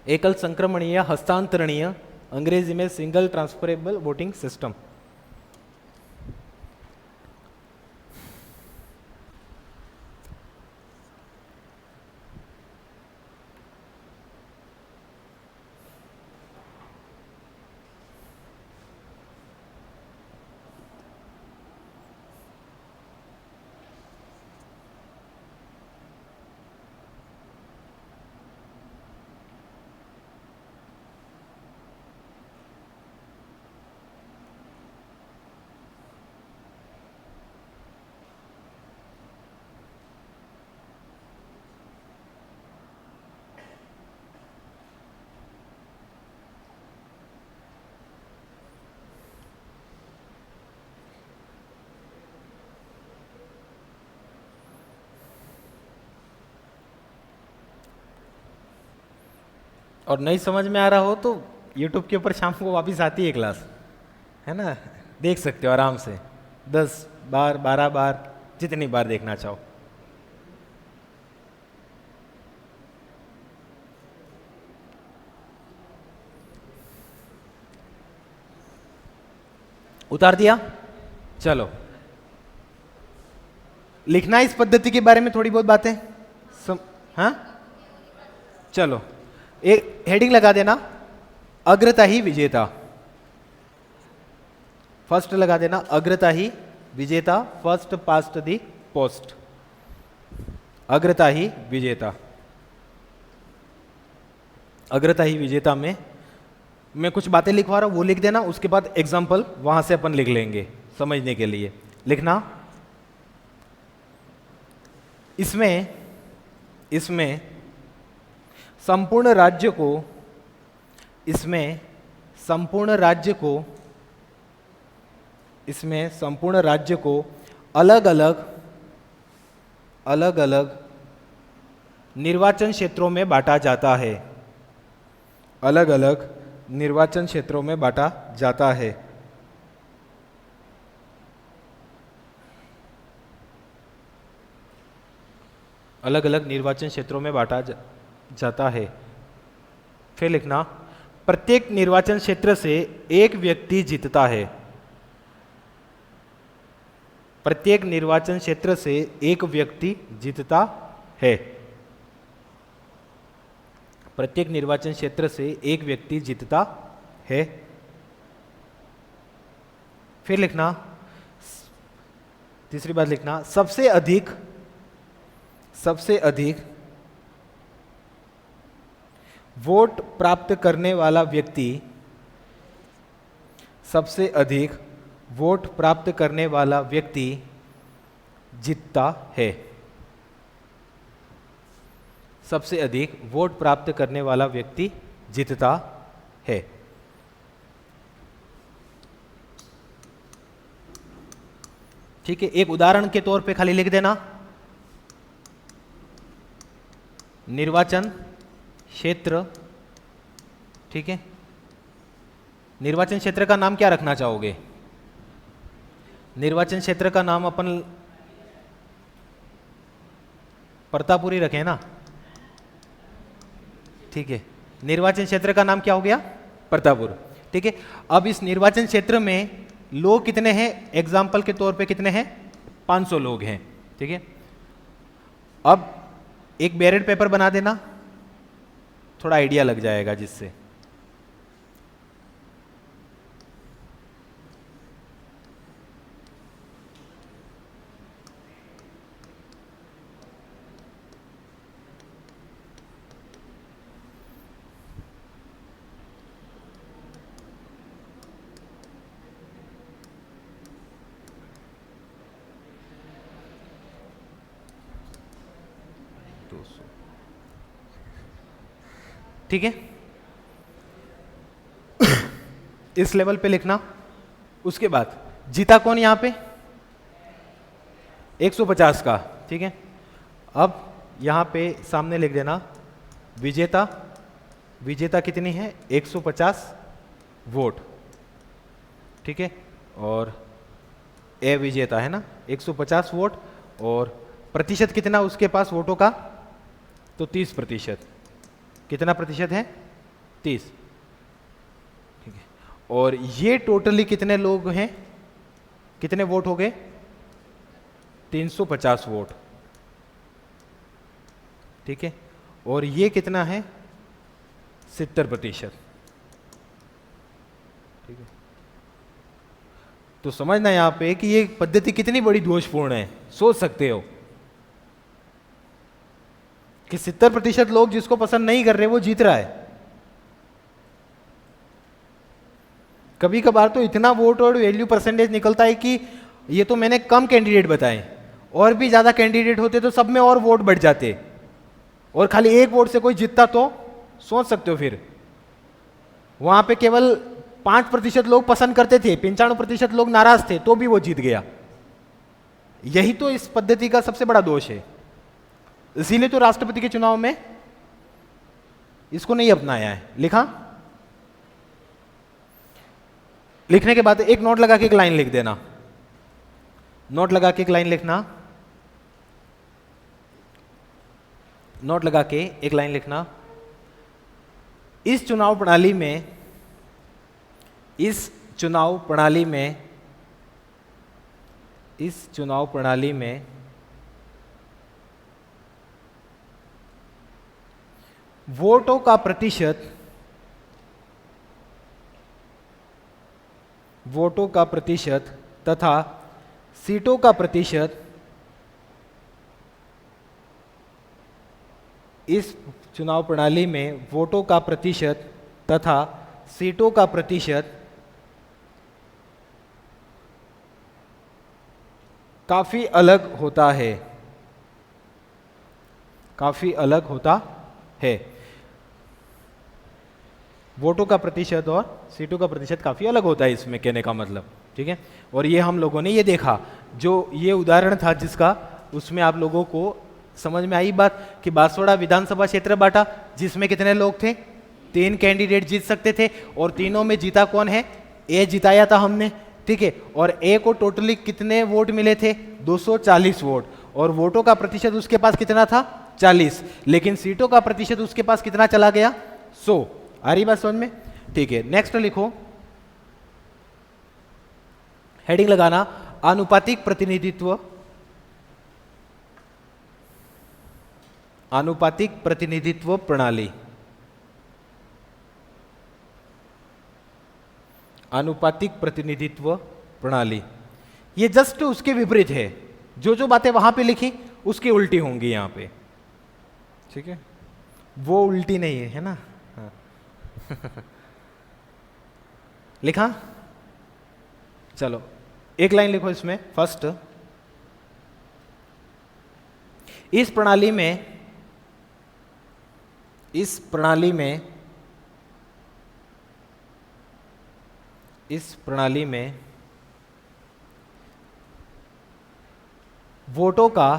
एकल संक्रमणीय हस्तांतरणीय, अंग्रेजी में सिंगल ट्रांसफरेबल वोटिंग सिस्टम। और नहीं समझ में आ रहा हो तो YouTube के ऊपर शाम को वापस आती है क्लास, है ना, देख सकते हो आराम से 10 बार 12 बार जितनी बार देखना चाहो। उतार दिया। चलो लिखना इस पद्धति के बारे में थोड़ी बहुत बातें हाँ चलो एक हेडिंग लगा देना, अग्रता ही विजेता। फर्स्ट लगा देना अग्रता ही विजेता, फर्स्ट पास्ट दी पोस्ट, अग्रता ही विजेता। अग्रता ही विजेता में मैं कुछ बातें लिखवा रहा हूं वो लिख देना, उसके बाद एग्जाम्पल वहां से अपन लिख लेंगे समझने के लिए। लिखना इसमें संपूर्ण राज्य को अलग अलग निर्वाचन क्षेत्रों में बांटा जाता है। अलग अलग निर्वाचन क्षेत्रों में बांटा जाता है। अलग अलग निर्वाचन क्षेत्रों में बांटा जाता है। फिर लिखना प्रत्येक निर्वाचन क्षेत्र से एक व्यक्ति जीतता है। प्रत्येक निर्वाचन क्षेत्र से एक व्यक्ति जीतता है। प्रत्येक निर्वाचन क्षेत्र से एक व्यक्ति जीतता है। फिर लिखना तीसरी बात लिखना सबसे अधिक वोट प्राप्त करने वाला व्यक्ति, सबसे अधिक वोट प्राप्त करने वाला व्यक्ति जीतता है। सबसे अधिक वोट प्राप्त करने वाला व्यक्ति जीतता है। ठीक है, एक उदाहरण के तौर पे खाली लिख देना निर्वाचन क्षेत्र। ठीक है, निर्वाचन क्षेत्र का नाम क्या रखना चाहोगे? निर्वाचन क्षेत्र का नाम अपन परतापुरी रखें ना। ठीक है, निर्वाचन क्षेत्र का नाम क्या हो गया? परतापुर। ठीक है, अब इस निर्वाचन क्षेत्र में लोग कितने हैं? एग्जाम्पल के तौर पे कितने हैं? 500 लोग हैं। ठीक है, अब एक बैलेट पेपर बना देना, थोड़ा आइडिया लग जाएगा जिससे। ठीक है, इस लेवल पे लिखना। उसके बाद जीता कौन यहां पे? 150 का। ठीक है, अब यहां पे सामने लिख देना विजेता। विजेता कितनी है? 150 वोट। ठीक है, और ए विजेता है ना 150 वोट, और प्रतिशत कितना उसके पास वोटों का? तो 30%। कितना प्रतिशत है? 30। ठीक है, और ये टोटली कितने लोग हैं? कितने वोट हो गए? 350 वोट। ठीक है, और ये कितना है? 70%। ठीक है, तो समझना यहां पे कि ये पद्धति कितनी बड़ी दोषपूर्ण है। सोच सकते हो कि 70% लोग जिसको पसंद नहीं कर रहे वो जीत रहा है। कभी कभार तो इतना वोट और वैल्यू परसेंटेज निकलता है कि ये तो मैंने कम कैंडिडेट बताए, और भी ज्यादा कैंडिडेट होते तो सब में और वोट बढ़ जाते, और खाली एक वोट से कोई जीतता तो सोच सकते हो फिर वहां पे केवल 5% लोग पसंद करते थे, 95% लोग नाराज थे, तो भी वो जीत गया। यही तो इस पद्धति का सबसे बड़ा दोष है। इसीलिए तो राष्ट्रपति के चुनाव में इसको नहीं अपनाया है। लिखा? लिखने के बाद एक नोट लगा के एक लाइन लिख देना। नोट लगा के एक लाइन लिखना, नोट लगा के एक लाइन लिखना। इस चुनाव प्रणाली में, इस चुनाव प्रणाली में, इस चुनाव प्रणाली में वोटों का प्रतिशत, वोटों का प्रतिशत तथा सीटों का प्रतिशत, इस चुनाव प्रणाली में वोटों का प्रतिशत तथा सीटों का प्रतिशत काफी अलग होता है, काफी अलग होता है। वोटों का प्रतिशत और सीटों का प्रतिशत काफी अलग होता है, इसमें कहने का मतलब, ठीक है। और ये हम लोगों ने ये देखा, जो ये उदाहरण था जिसका, उसमें आप लोगों को समझ में आई बात कि बांसवाड़ा विधानसभा क्षेत्र बांटा, जिसमें कितने लोग थे? 3 कैंडिडेट जीत सकते थे, और तीनों में जीता कौन है? ए जिताया था हमने, ठीक है। और ए को टोटली कितने वोट मिले थे? 240 वोट। और वोटों का प्रतिशत उसके पास कितना था? 40। लेकिन सीटों का प्रतिशत उसके पास कितना चला गया? 100। आ रही बात समझ में? ठीक है, नेक्स्ट लिखो, हेडिंग लगाना, आनुपातिक प्रतिनिधित्व, आनुपातिक प्रतिनिधित्व प्रणाली। आनुपातिक प्रतिनिधित्व प्रणाली, ये जस्ट उसके विपरीत है। जो जो बातें वहां पे लिखी उसकी उल्टी होंगी यहां पे, ठीक है। वो उल्टी नहीं है, है ना? हाँ। लिखा? चलो एक लाइन लिखो इसमें। फर्स्ट, इस प्रणाली में, इस प्रणाली में, इस प्रणाली में वोटों का,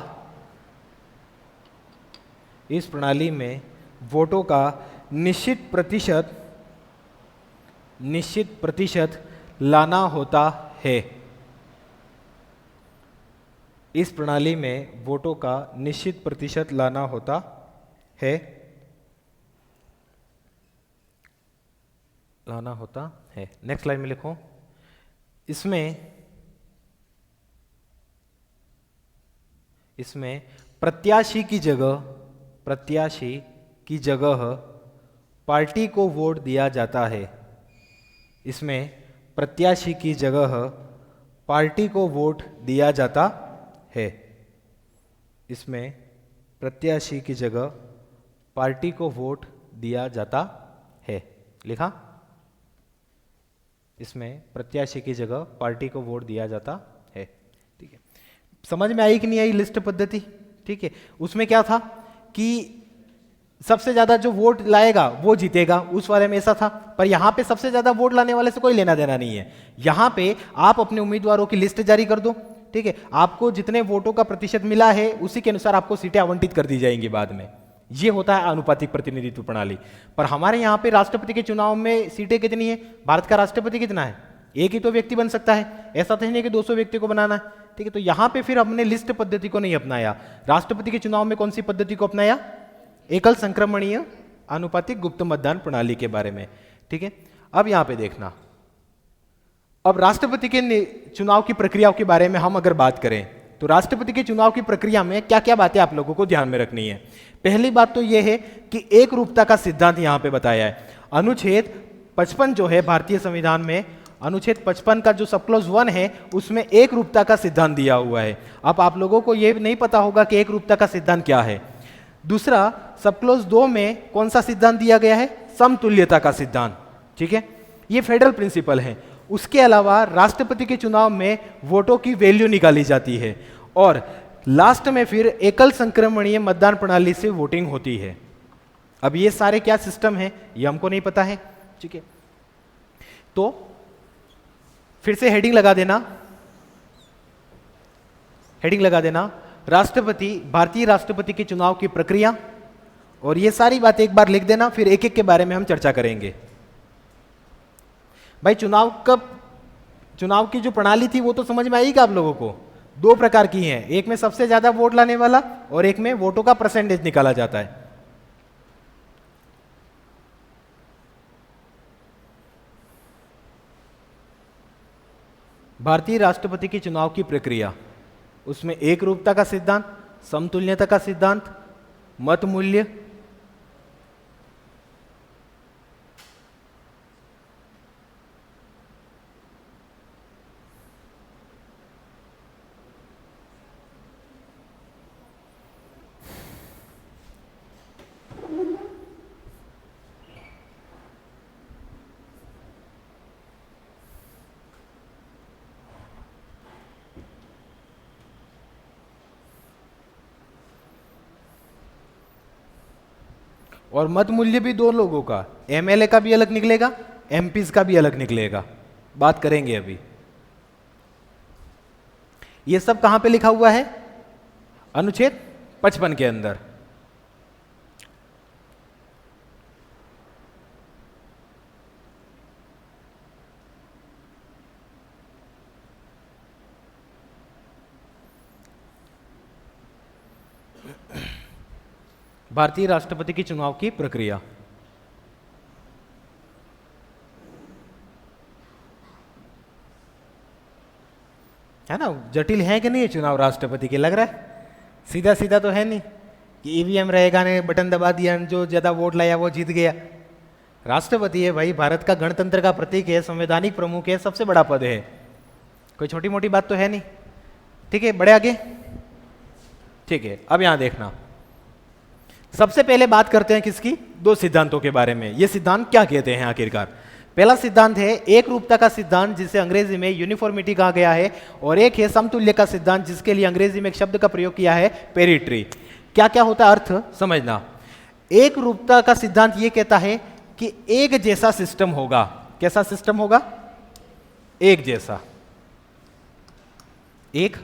इस प्रणाली में वोटों का निश्चित प्रतिशत लाना होता है। इस प्रणाली में वोटों का निश्चित प्रतिशत लाना होता है, लाना होता है। नेक्स्ट लाइन में लिखो, इसमें, इसमें प्रत्याशी की जगह, प्रत्याशी की जगह पार्टी को वोट दिया जाता है। इसमें प्रत्याशी की जगह पार्टी को वोट दिया जाता है। इसमें प्रत्याशी की जगह पार्टी को वोट दिया जाता है। लिखा? इसमें प्रत्याशी की जगह पार्टी को वोट दिया जाता है, ठीक है। समझ में आई कि नहीं आई लिस्ट पद्धति? ठीक है। उसमें क्या था कि सबसे ज्यादा जो वोट लाएगा वो जीतेगा, उस वाले में ऐसा था। पर यहां पे सबसे ज्यादा वोट लाने वाले से कोई लेना देना नहीं है। यहां पे आप अपने उम्मीदवारों की लिस्ट जारी कर दो, ठीक है। आपको जितने वोटों का प्रतिशत मिला है उसी के अनुसार आपको सीटें आवंटित कर दी जाएंगी बाद में। ये होता है आनुपातिक प्रतिनिधित्व प्रणाली। पर हमारे यहाँ पे राष्ट्रपति के चुनाव में सीटें कितनी है? भारत का राष्ट्रपति कितना है? एक ही तो व्यक्ति बन सकता है, ऐसा तो नहीं कि 200 व्यक्ति को बनाना है, ठीक है। तो यहाँ पे फिर हमने लिस्ट पद्धति को नहीं अपनाया। राष्ट्रपति के चुनाव में कौन सी पद्धति को अपनाया? एकल संक्रमणीय आनुपातिक गुप्त मतदान प्रणाली के बारे में, ठीक है। अब यहां पे देखना, अब राष्ट्रपति के चुनाव की प्रक्रिया के बारे में हम अगर बात करें तो राष्ट्रपति के चुनाव की प्रक्रिया में क्या क्या बातें आप लोगों को ध्यान में रखनी है। पहली बात तो यह है कि एक रूपता का सिद्धांत यहां पे बताया है। अनुच्छेद 55 जो है भारतीय संविधान में, अनुच्छेद 55 का जो सब क्लॉज 1 है उसमें एक रूपता का सिद्धांत दिया हुआ है। अब आप लोगों को यह नहीं पता होगा कि एक रूपता का सिद्धांत क्या है। दूसरा, सब क्लॉज 2 में कौन सा सिद्धांत दिया गया है? समतुल्यता का सिद्धांत, ठीक है। ये फेडरल प्रिंसिपल है। उसके अलावा राष्ट्रपति के चुनाव में वोटों की वैल्यू निकाली जाती है और लास्ट में फिर एकल संक्रमणीय मतदान प्रणाली से वोटिंग होती है। अब ये सारे क्या सिस्टम है ये हमको नहीं पता है, ठीक है। तो फिर से हेडिंग लगा देना, हेडिंग लगा देना, राष्ट्रपति, भारतीय राष्ट्रपति के चुनाव की प्रक्रिया और ये सारी बातें एक बार लिख देना, फिर एक एक के बारे में हम चर्चा करेंगे। भाई चुनाव की जो प्रणाली थी वो तो समझ में आएगी आप लोगों को। दो प्रकार की हैं, एक में सबसे ज्यादा वोट लाने वाला और एक में वोटों का परसेंटेज निकाला जाता है। भारतीय राष्ट्रपति के चुनाव की प्रक्रिया, उसमें एक रूपता का सिद्धांत, समतुल्यता का सिद्धांत, मत मूल्य, और मत मूल्य भी दो लोगों का, एमएलए का भी अलग निकलेगा, एमपीज का भी अलग निकलेगा। बात करेंगे अभी। ये सब कहां पे लिखा हुआ है? अनुच्छेद 55 के अंदर। भारतीय राष्ट्रपति के चुनाव की प्रक्रिया। है ना, जटिल है कि नहीं ये चुनाव राष्ट्रपति के? लग रहा है सीधा सीधा तो है नहीं कि ईवीएम रहेगा ने बटन दबा दिया, जो ज्यादा वोट लाया वो जीत गया। राष्ट्रपति है भाई, भारत का गणतंत्र का प्रतीक है, संवैधानिक प्रमुख है, सबसे बड़ा पद है, कोई छोटी मोटी बात तो है नहीं। ठीक है, बढ़े आगे। ठीक है, अब यहां देखना, सबसे पहले बात करते हैं किसकी? दो सिद्धांतों के बारे में। ये सिद्धांत क्या कहते हैं आखिरकार? पहला सिद्धांत है एक रूपता का सिद्धांत, जिसे अंग्रेजी में यूनिफॉर्मिटी कहा गया है, और एक है समतुल्य का सिद्धांत, जिसके लिए अंग्रेजी में एक शब्द का प्रयोग किया है, पेरिट्री। क्या क्या होता है अर्थ समझना। एक रूपता का सिद्धांत ये कहता है कि एक जैसा सिस्टम होगा। कैसा सिस्टम होगा? एक जैसा, एक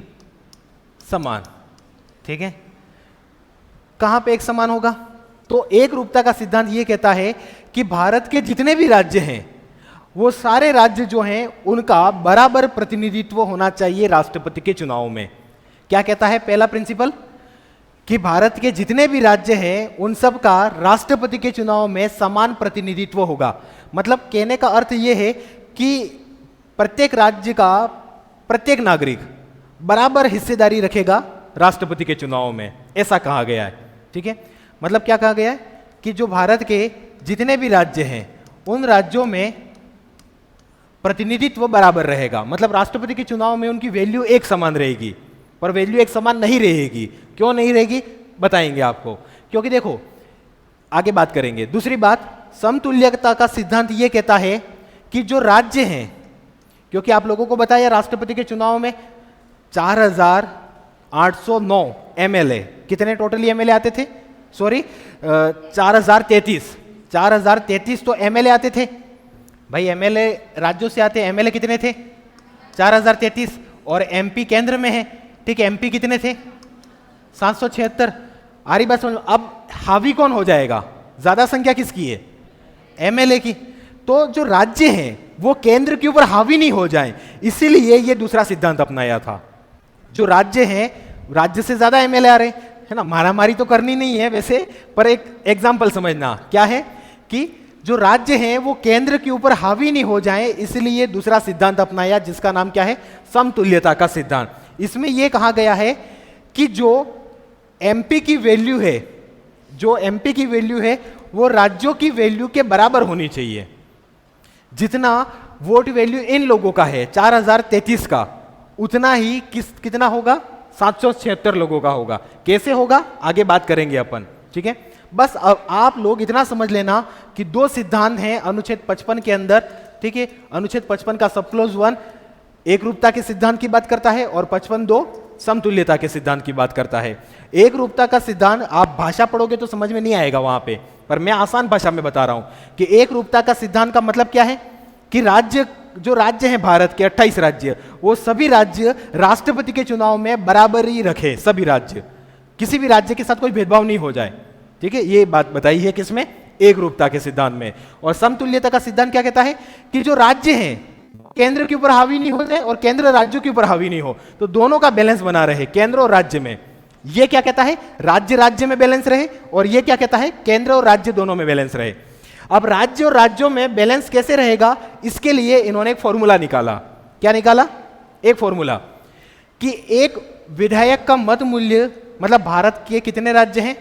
समान। ठीक है, कहां पे एक समान होगा? तो एक रूपता का सिद्धांत यह कहता है कि भारत के जितने भी राज्य हैं वो सारे राज्य जो हैं उनका बराबर प्रतिनिधित्व होना चाहिए राष्ट्रपति के चुनाव में। क्या कहता है पहला प्रिंसिपल? कि भारत के जितने भी राज्य हैं उन सब का राष्ट्रपति के चुनाव में समान प्रतिनिधित्व होगा। मतलब कहने का अर्थ यह है कि प्रत्येक राज्य का प्रत्येक नागरिक बराबर हिस्सेदारी रखेगा राष्ट्रपति के चुनाव में, ऐसा कहा गया है। ठीक है, मतलब क्या कहा गया है कि जो भारत के जितने भी राज्य हैं उन राज्यों में प्रतिनिधित्व बराबर रहेगा। मतलब राष्ट्रपति के चुनाव में उनकी वैल्यू एक समान रहेगी, पर वैल्यू एक समान नहीं रहेगी। क्यों नहीं रहेगी बताएंगे आपको, क्योंकि देखो आगे बात करेंगे। दूसरी बात, समतुल्यता का सिद्धांत यह कहता है कि जो राज्य हैं, क्योंकि आप लोगों को बताया राष्ट्रपति के चुनाव में 4809 एमएलए, कितने टोटली एमएलए आते थे? सॉरी 4033 तो एमएलए आते थे। भाई एमएलए राज्यों से आते, एमएलए कितने थे? 4033। और एमपी केंद्र में है, ठीक है, एमपी कितने थे? 776। आ रही बात समझ? अब हावी कौन हो जाएगा? ज्यादा संख्या किसकी है? एमएलए की। तो जो राज्य हैं वो केंद्र के ऊपर हावी नहीं हो जाए, इसीलिए ये दूसरा सिद्धांत अपनाया था। जो राज्य हैं, राज्य से ज्यादा एमएलए आ रहे है ना, मारामारी तो करनी नहीं है वैसे, पर एक एग्जाम्पल समझना क्या है कि जो राज्य हैं वो केंद्र के ऊपर हावी नहीं हो जाए, इसलिए दूसरा सिद्धांत अपनाया, जिसका नाम क्या है? समतुल्यता का सिद्धांत। इसमें यह कहा गया है कि जो एमपी की वैल्यू है, जो एमपी की वैल्यू है वो राज्यों की वैल्यू के बराबर होनी चाहिए। जितना वोट वैल्यू इन लोगों का है 4033 का, उतना ही कितना होगा? 776 लोगों का होगा। कैसे होगा आगे बात करेंगे अपन। ठीक है, बस अब आप लोग इतना समझ लेना कि दो सिद्धांत हैं अनुच्छेद 55 के अंदर। ठीक है, अनुच्छेद 55 का सब क्लोज 1 एक रूपता के सिद्धांत की बात करता है और 55(2) समतुल्यता के सिद्धांत की बात करता है। एक रूपता का सिद्धांत आप भाषा पढ़ोगे तो समझ में नहीं आएगा वहां पे, पर मैं आसान भाषा में बता रहा हूं कि एक रूपता का सिद्धांत का मतलब क्या है कि राज्य, जो राज्य हैं भारत के 28 राज्य, वो सभी राज्य राष्ट्रपति के चुनाव में बराबरी रखे। सभी राज्य, किसी भी राज्य के साथ कोई भेदभाव नहीं हो जाए। ठीक है, ये बात बताई है किसमें, एक रूपता के सिद्धांत में। और समतुल्यता का सिद्धांत क्या कहता है कि जो राज्य हैं केंद्र के ऊपर हावी नहीं हो जाए और केंद्र राज्यों के ऊपर हावी नहीं हो, तो दोनों का बैलेंस बना रहे केंद्र और राज्य में। ये क्या कहता है, राज्य राज्य में बैलेंस रहे, और ये क्या कहता है, केंद्र और राज्य दोनों में बैलेंस रहे। अब राज्य और राज्यों में बैलेंस कैसे रहेगा, इसके लिए इन्होंने एक फॉर्मूला निकाला। क्या निकाला, एक फॉर्मूला कि एक विधायक का मत मूल्य, मतलब भारत के कितने राज्य हैं,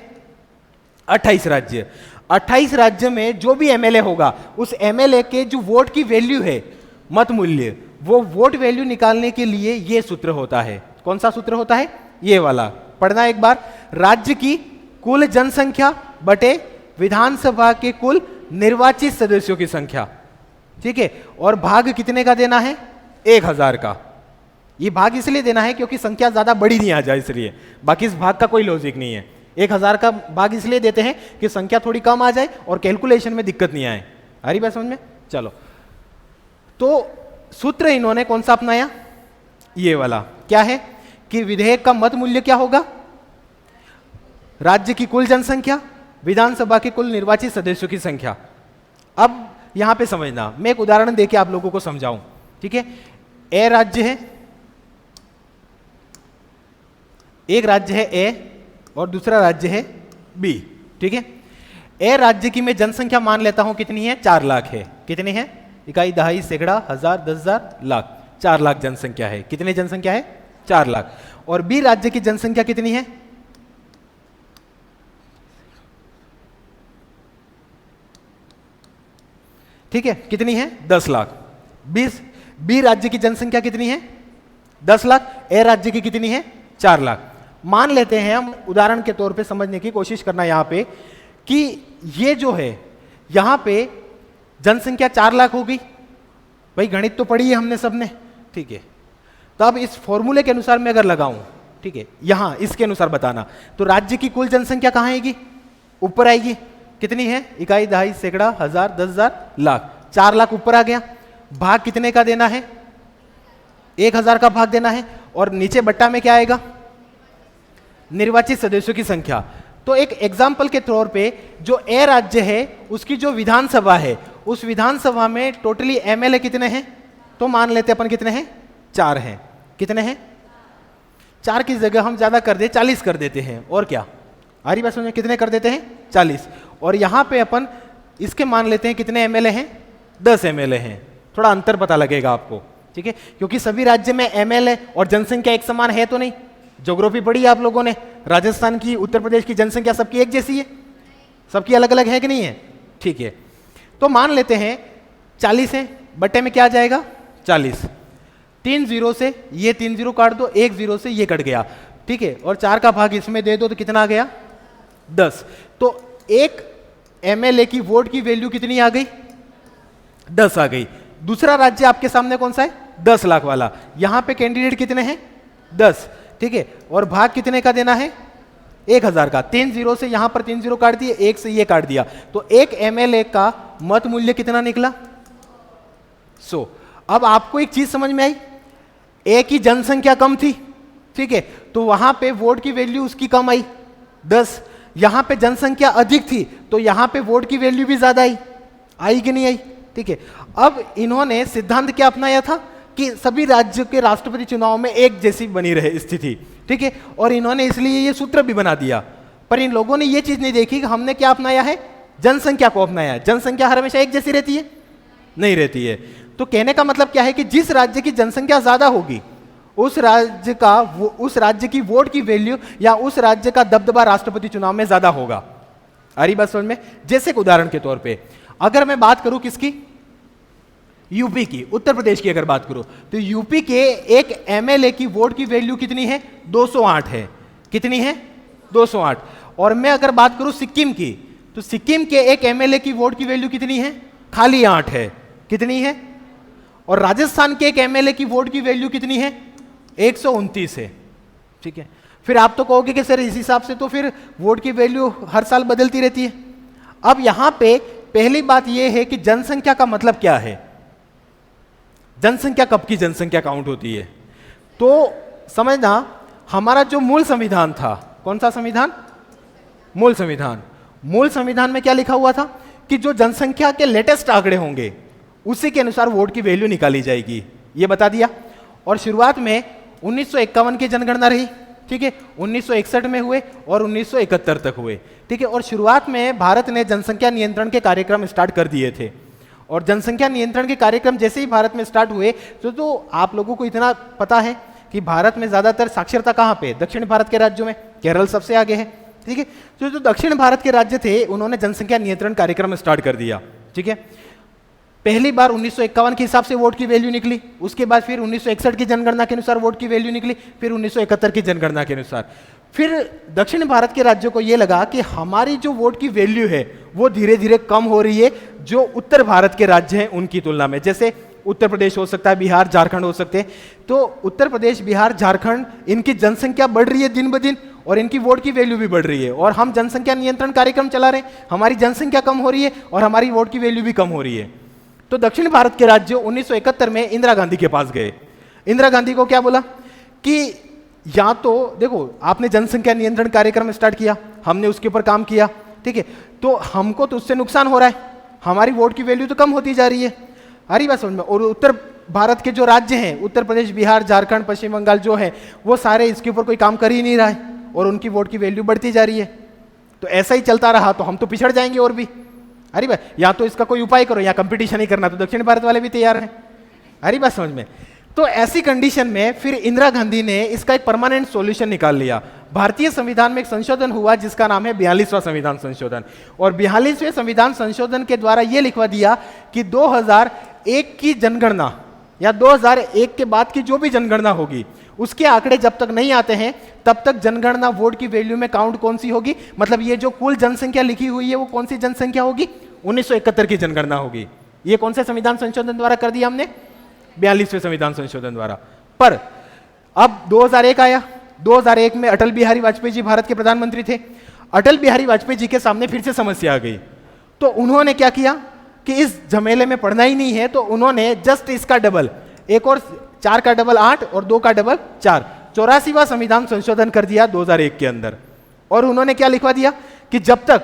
28 राज्य, 28 राज्य में जो भी एमएलए होगा उस एमएलए के जो वोट की वैल्यू है, मत मूल्य, वो वोट वैल्यू निकालने के लिए ये सूत्र होता है। कौन सा सूत्र होता है, ये वाला, पढ़ना एक बार। राज्य की कुल जनसंख्या बटे विधानसभा के कुल निर्वाचित सदस्यों की संख्या, ठीक है, और भाग कितने का देना है, 1000 का। ये भाग इसलिए देना है क्योंकि संख्या ज्यादा बड़ी नहीं आ जाए, इसलिए, बाकी इस भाग का कोई लॉजिक नहीं है। 1000 का भाग इसलिए देते हैं कि संख्या थोड़ी कम आ जाए और कैलकुलेशन में दिक्कत नहीं आए। आ रही बात समझ में, चलो। तो सूत्र इन्होंने कौन सा अपनाया, ये वाला, क्या है कि विधेयक का मत मूल्य क्या होगा, राज्य की कुल जनसंख्या, विधानसभा के कुल निर्वाचित सदस्यों की संख्या। अब यहां पे समझना, मैं एक उदाहरण देके आप लोगों को समझाऊं, ठीक है। ए राज्य है, एक राज्य है ए और दूसरा राज्य है बी, ठीक है। ए राज्य की मैं जनसंख्या मान लेता हूं कितनी है, 4 लाख है। कितनी है, इकाई, दहाई, सैकड़ा, हजार, 10,000, लाख, 4 लाख जनसंख्या है। कितनी जनसंख्या है, 4 लाख। और बी राज्य की जनसंख्या कितनी है, ठीक है, कितनी है, 10 लाख। बी राज्य की जनसंख्या कितनी है, 10 लाख। ए राज्य की कितनी है, 4 लाख। मान लेते हैं हम, उदाहरण के तौर पे समझने की कोशिश करना यहां पे, कि ये जो है यहां पे जनसंख्या 4 लाख हो गई। भाई गणित तो पढ़ी है हमने सबने, ठीक है। तो अब इस फॉर्मूले के अनुसार मैं अगर लगाऊं, ठीक है, यहां इसके अनुसार बताना, तो राज्य की कुल जनसंख्या कहां आएगी, ऊपर आएगी। कितनी है, इकाई, दहाई, सैकड़ा, हजार, 10,000, लाख, 4 लाख ऊपर आ गया। भाग कितने का देना है, 1000 का भाग देना है। और नीचे बट्टा में क्या आएगा, निर्वाचित सदस्यों की संख्या। तो एक एग्जाम्पल के तौर पे जो ए राज्य है उसकी जो विधानसभा है, उस विधानसभा में टोटली एमएलए कितने हैं, तो मान लेते अपन कितने हैं, 4 हैं। कितने हैं, 4 की जगह हम ज्यादा कर दे, 40 कर देते हैं, और क्या, आ रही बात समझ में, कितने कर देते हैं, 40। और यहां पे अपन इसके मान लेते हैं कितने एमएलए हैं, 10 एमएलए हैं। थोड़ा अंतर पता लगेगा आपको, ठीक है, क्योंकि सभी राज्य में एमएलए और जनसंख्या एक समान है तो नहीं। ज्योग्राफी पढ़ी आप लोगों ने, राजस्थान की, उत्तर प्रदेश की जनसंख्या सबकी एक जैसी है, सबकी अलग अलग है कि नहीं है, ठीक है। तो मान लेते हैं 40 है, बट्टे में क्या आ जाएगा, 40। 3 जीरो से ये 3 जीरो काट दो, 1 जीरो से ये कट गया, ठीक है, और 4 का भाग इसमें दे दो तो कितना आ गया, 10। तो एक एमएलए की वोट की वैल्यू कितनी आ गई, 10 आ गई। दूसरा राज्य आपके सामने कौन सा है, 10 लाख वाला। यहां पे कैंडिडेट कितने हैं, 10, ठीक है, और भाग कितने का देना है, 1000 का। 3 जीरो से यहां पर 3 जीरो काट दिए, 1 से ये काट दिया, तो एक एमएलए का मत मूल्य कितना निकला, 100। अब आपको एक चीज समझ में आई, ए की जनसंख्या कम थी, ठीक है, तो वहां पे वोट की वैल्यू उसकी कम आई 10। यहां पे जनसंख्या अधिक थी तो यहां पे वोट की वैल्यू भी ज्यादा आई कि नहीं आई, ठीक है। अब इन्होंने सिद्धांत क्या अपनाया था कि सभी राज्यों के राष्ट्रपति चुनाव में एक जैसी बनी रहे स्थिति, ठीक है, और इन्होंने इसलिए ये सूत्र भी बना दिया। पर इन लोगों ने ये चीज नहीं देखी कि हमने क्या अपनाया है, जनसंख्या को अपनाया। जनसंख्या हर हमेशा एक जैसी रहती है, नहीं रहती है। तो कहने का मतलब क्या है कि जिस राज्य की जनसंख्या ज्यादा होगी उस राज्य की वोट की वैल्यू या उस राज्य का दबदबा राष्ट्रपति चुनाव में ज्यादा होगा। आ रही बात समझ में। जैसे एक उदाहरण के तौर पे अगर मैं बात करूं किसकी, यूपी की, उत्तर प्रदेश की अगर बात करूं, तो यूपी के एक एमएलए की वोट की वैल्यू कितनी है, 208 है। कितनी है, 208। और मैं अगर बात करूं सिक्किम की, तो सिक्किम के एक एमएलए की वोट की वैल्यू कितनी है, खाली 8 है। कितनी है। और राजस्थान के एक एमएलए की वोट की वैल्यू कितनी है, 129 है, ठीक है। फिर आप तो कहोगे कि सर इस हिसाब से तो फिर वोट की वैल्यू हर साल बदलती रहती है। अब यहां पे पहली बात यह है कि जनसंख्या का मतलब क्या है, जनसंख्या कब की जनसंख्या काउंट होती है। तो समझना, हमारा जो मूल संविधान था, कौन सा संविधान, मूल संविधान, मूल संविधान में क्या लिखा हुआ था कि जो जनसंख्या के लेटेस्ट आंकड़े होंगे उसी के अनुसार वोट की वैल्यू निकाली जाएगी, ये बता दिया। और शुरुआत में 1951 की जनगणना रही, ठीक है, 1961 में हुए और 1971 तक हुए, ठीक है। और शुरुआत में भारत ने जनसंख्या नियंत्रण के कार्यक्रम स्टार्ट कर दिए थे। और जनसंख्या नियंत्रण के कार्यक्रम जैसे ही भारत में स्टार्ट हुए तो आप लोगों को इतना पता है कि भारत में ज्यादातर साक्षरता कहाँ पे, दक्षिण भारत के राज्यों में, केरल सबसे आगे है, ठीक है। तो जो दक्षिण भारत के राज्य थे उन्होंने जनसंख्या नियंत्रण कार्यक्रम स्टार्ट कर दिया, ठीक है। पहली बार 1951 के हिसाब से वोट की वैल्यू निकली, उसके बाद फिर 1961 की जनगणना के अनुसार वोट की वैल्यू निकली, फिर 1971 की जनगणना के अनुसार। फिर दक्षिण भारत के राज्यों को यह लगा कि हमारी जो वोट की वैल्यू है वो धीरे धीरे कम हो रही है जो उत्तर भारत के राज्य हैं उनकी तुलना में, जैसे उत्तर प्रदेश हो सकता है, बिहार, झारखंड हो सकते हैं। तो उत्तर प्रदेश, बिहार, झारखंड, इनकी जनसंख्या बढ़ रही है दिन ब दिन और इनकी वोट की वैल्यू भी बढ़ रही है, और हम जनसंख्या नियंत्रण कार्यक्रम चला रहे हैं, हमारी जनसंख्या कम हो रही है और हमारी वोट की वैल्यू भी कम हो रही है। तो दक्षिण भारत के राज्य 1971 में इंदिरा गांधी के पास गए। इंदिरा गांधी को क्या बोला कि या तो देखो आपने जनसंख्या नियंत्रण कार्यक्रम स्टार्ट किया, हमने उसके ऊपर काम किया, ठीक है, तो हमको तो उससे नुकसान हो रहा है, हमारी वोट की वैल्यू तो कम होती जा रही है, अरे बात समझ में। और उत्तर भारत के जो राज्य हैं, उत्तर प्रदेश, बिहार, झारखंड, पश्चिम बंगाल जो है, वो सारे इसके ऊपर कोई काम कर ही नहीं रहा है और उनकी वोट की वैल्यू बढ़ती जा रही है। तो ऐसा ही चलता रहा तो हम तो पिछड़ जाएंगे और भी। अरे भाई, या तो इसका कोई उपाय करो या कंपटीशन ही करना, तो दक्षिण भारत वाले भी तैयार हैं। अरे बात समझ में। तो ऐसी कंडीशन में फिर इंदिरा गांधी ने इसका एक परमानेंट सॉल्यूशन निकाल लिया। भारतीय संविधान में एक संशोधन हुआ जिसका नाम है 42वां संविधान संशोधन। और 42वें संविधान संशोधन के द्वारा यह लिखवा दिया कि 2001 की जनगणना या 2001 के बाद की जो भी जनगणना होगी उसके आंकड़े जब तक नहीं आते हैं तब तक जनगणना वोट की वैल्यू में काउंट कौन सी होगी, मतलब ये जो कुल जनसंख्या लिखी हुई है वो कौन सी जनसंख्या होगी, 1971 की जनगणना होगी। ये कौन से संविधान संशोधन द्वारा कर दिया हमने, 42वें संविधान संशोधन द्वारा। पर अब 2001 आया, 2001 में अटल बिहारी वाजपेयी जी भारत के प्रधानमंत्री थे। अटल बिहारी वाजपेयी जी के सामने फिर से समस्या आ गई, तो उन्होंने क्या किया कि इस झमेले में पड़ना ही नहीं है, तो उन्होंने जस्ट इसका डबल, एक और 4 का डबल 8 और 2 का डबल 4, 84वां संविधान संशोधन कर दिया 2001 के अंदर। और उन्होंने क्या लिखवा दिया कि जब तक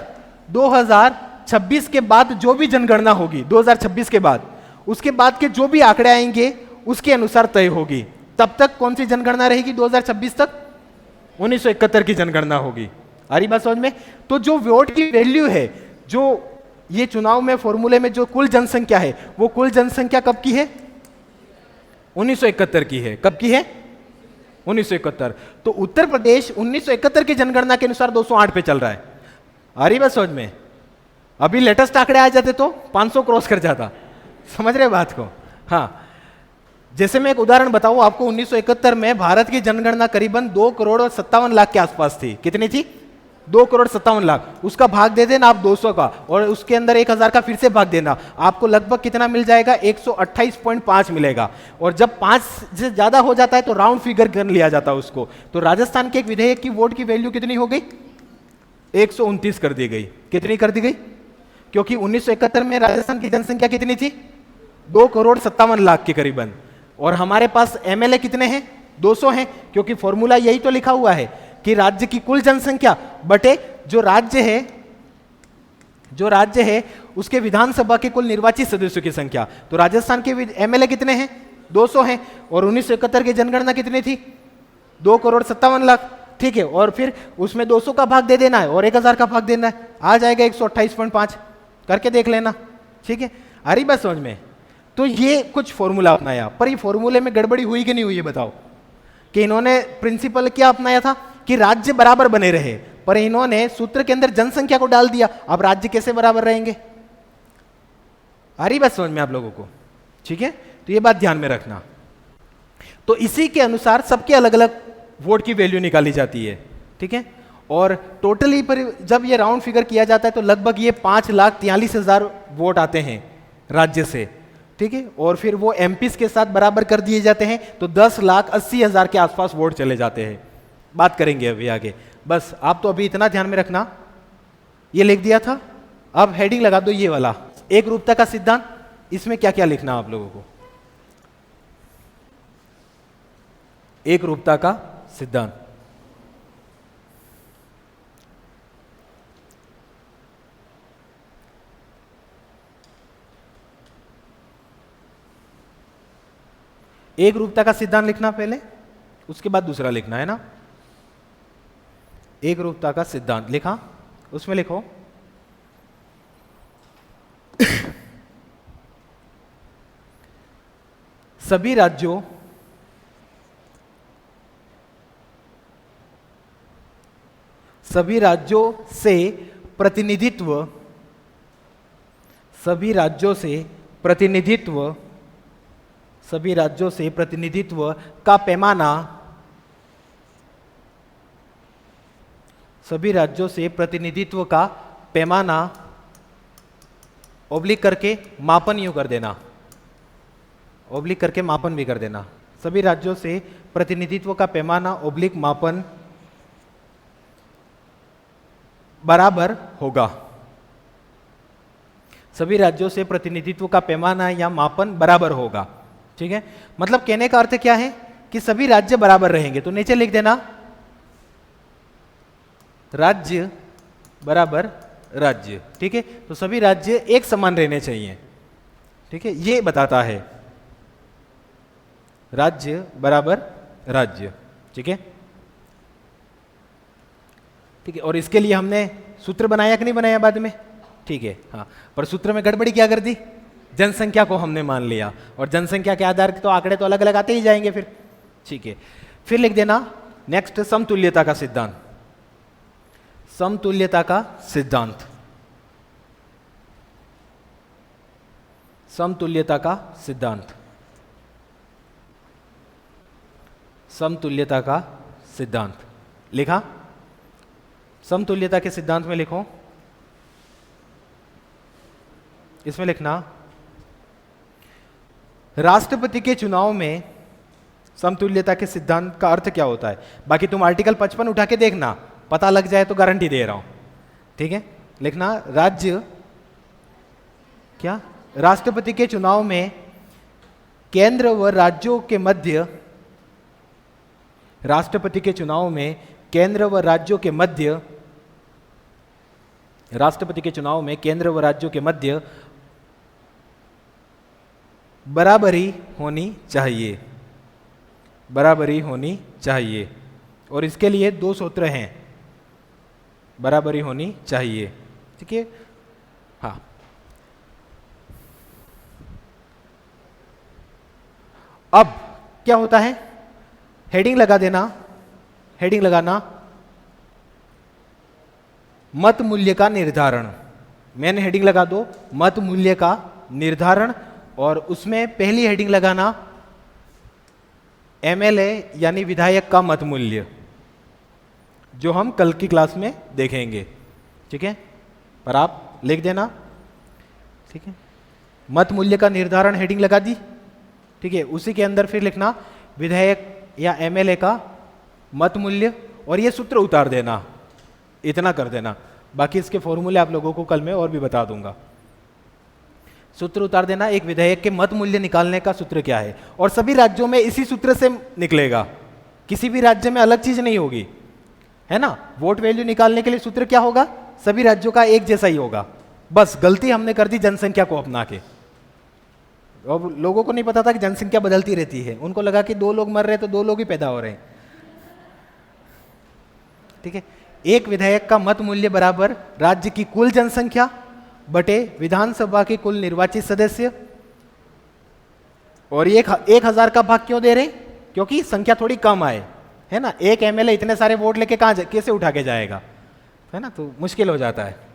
2026 के बाद जो भी जनगणना होगी, 2026 के बाद, उसके बाद के जो भी आंकड़े आएंगे उसके अनुसार तय होगी। तब तक कौन सी जनगणना रहेगी, 2026 तक 1971 की जनगणना होगी। आ रही बात समझ में। तो जो वोट की वैल्यू है, जो ये चुनाव में फॉर्मूले में जो कुल जनसंख्या है, वो कुल जनसंख्या कब की है, 1971 की है। कब की है, 1971। तो उत्तर प्रदेश 1971 की जनगणना के अनुसार 208 पे चल रहा है। आ रही बात समझ में। अभी लेटेस्ट आंकड़े आ जाते तो 500 क्रॉस कर जाता, समझ रहे बात को। हाँ, जैसे मैं एक उदाहरण बताऊं आपको, 1971 में भारत की जनगणना करीबन 2 करोड़ और 57 लाख के आसपास थी। कितनी थी, 2 करोड़ 57 लाख। उसका भाग दे देना आप 200 का और उसके अंदर 1000 का फिर से भाग देना, आपको लगभग कितना मिल जाएगा, 128.5 मिलेगा। और जब 5 से ज्यादा हो जाता है तो राउंड फिगर कर लिया जाता है उसको। तो राजस्थान के एक विधेयक की वोट की वैल्यू कितनी हो गई, 129 कर दी गई। कितनी कर दी गई, क्योंकि 1971 में राजस्थान की जनसंख्या कितनी थी, 2 करोड़ 57 लाख के करीबन। और हमारे पास एमएलए कितने हैं, 200 हैं, क्योंकि फॉर्मूला यही तो लिखा हुआ है कि राज्य की कुल जनसंख्या बटे जो राज्य है उसके विधानसभा के कुल निर्वाचित सदस्यों की संख्या। तो राजस्थान के एमएलए कितने हैं, 200 हैं। और 1971 की जनगणना कितनी थी, 2 करोड़ 57 लाख, ठीक है। और फिर उसमें 200 का भाग दे देना है और 1000 का भाग देना है, आ जाएगा 128.5। करके देख लेना, ठीक है। आ रही बात समझ में। तो ये कुछ फॉर्मूला अपनाया, पर ये फॉर्मूले में गड़बड़ी हुई कि नहीं हुई, ये बताओ। कि इन्होंने प्रिंसिपल क्या अपनाया था कि राज्य बराबर बने रहे, पर इन्होंने सूत्र के अंदर जनसंख्या को डाल दिया। अब राज्य कैसे बराबर रहेंगे, आ रही बात समझ में आप लोगों को, ठीक है। तो ये बात ध्यान में रखना। तो इसी के अनुसार सबके अलग अलग वोट की वैल्यू निकाली जाती है, ठीक है। और टोटली पर जब ये राउंड फिगर किया जाता है तो लगभग ये 5,43,000 वोट आते हैं राज्य से, ठीक है। और फिर वो एमपीस के साथ बराबर कर दिए जाते हैं, तो 10,80,000 के आसपास वोट चले जाते हैं। बात करेंगे अभी आगे, बस आप तो अभी इतना ध्यान में रखना। ये लिख दिया था, अब हेडिंग लगा दो ये वाला, एक रूपता का सिद्धांत। इसमें क्या क्या लिखना आप लोगों को, एक रूपता का सिद्धांत। एक रूपता का सिद्धांत लिखना पहले, उसके बाद दूसरा लिखना है ना। एक रूपता का सिद्धांत लिखा, उसमें लिखो सभी राज्यों से प्रतिनिधित्व का पैमाना, ओब्लिक करके मापन यूं कर देना, ओब्लिक करके मापन भी कर देना। सभी राज्यों से प्रतिनिधित्व का पैमाना ओब्लिक मापन बराबर होगा। सभी राज्यों से प्रतिनिधित्व का पैमाना या मापन बराबर होगा। ठीक है, मतलब कहने का अर्थ क्या है कि सभी राज्य बराबर रहेंगे। तो नीचे लिख देना राज्य बराबर राज्य। ठीक है, तो सभी राज्य एक समान रहने चाहिए। ठीक है, ये बताता है राज्य बराबर राज्य। ठीक है, ठीक है, और इसके लिए हमने सूत्र बनाया कि नहीं बनाया बाद में? ठीक है, हाँ, पर सूत्र में गड़बड़ी क्या कर दी? जनसंख्या को हमने मान लिया, और जनसंख्या के आधार के तो आंकड़े तो अलग अलग आते ही जाएंगे फिर। ठीक है, फिर लिख देना नेक्स्ट समतुल्यता का सिद्धांत। समतुल्यता का सिद्धांत, समतुल्यता का सिद्धांत, समतुल्यता का सिद्धांत लिखा। समतुल्यता के सिद्धांत में लिखो, इसमें लिखना राष्ट्रपति के चुनाव में समतुल्यता के सिद्धांत का अर्थ क्या होता है। बाकी तुम आर्टिकल 55 उठा के देखना, पता लग जाए तो गारंटी दे रहा हूं। ठीक है, लिखना राज्य क्या, राष्ट्रपति के चुनाव में केंद्र व राज्यों के मध्य, राष्ट्रपति के चुनाव में केंद्र व राज्यों के मध्य, राष्ट्रपति के चुनाव में केंद्र व राज्यों के मध्य बराबरी होनी चाहिए, बराबरी होनी चाहिए। और इसके लिए दो सूत्र हैं, बराबरी होनी चाहिए। ठीक है, हाँ, अब क्या होता है, हेडिंग लगा देना, हेडिंग लगाना मत मूल्य का निर्धारण। मैंने हेडिंग लगा दो मत मूल्य का निर्धारण, और उसमें पहली हेडिंग लगाना एमएलए यानी विधायक का मत मूल्य, जो हम कल की क्लास में देखेंगे। ठीक है, पर आप लिख देना। ठीक है, मत मूल्य का निर्धारण हेडिंग लगा दी। ठीक है, उसी के अंदर फिर लिखना विधायक या एमएलए का मत मूल्य, और ये सूत्र उतार देना, इतना कर देना। बाकी इसके फॉर्मूले आप लोगों को कल मैं और भी बता दूंगा। सूत्र उतार देना, एक विधायक के मत मूल्य निकालने का सूत्र क्या है, और सभी राज्यों में इसी सूत्र से निकलेगा, किसी भी राज्य में अलग चीज नहीं होगी, है ना। वोट वैल्यू निकालने के लिए सूत्र क्या होगा, सभी राज्यों का एक जैसा ही होगा। बस गलती हमने कर दी जनसंख्या को अपना के। अब लोगों को नहीं पता था कि जनसंख्या बदलती रहती है, उनको लगा कि 2 लोग मर रहे हैं तो 2 लोग ही पैदा हो रहे हैं। ठीक है, एक विधायक का मत मूल्य बराबर राज्य की कुल जनसंख्या बटे विधानसभा के कुल निर्वाचित सदस्य। और 1000 का भाग क्यों दे रहे, क्योंकि संख्या थोड़ी कम आए, है ना। एक एमएलए इतने सारे वोट लेके कैसे उठा के जाएगा, है ना, तो मुश्किल हो जाता है।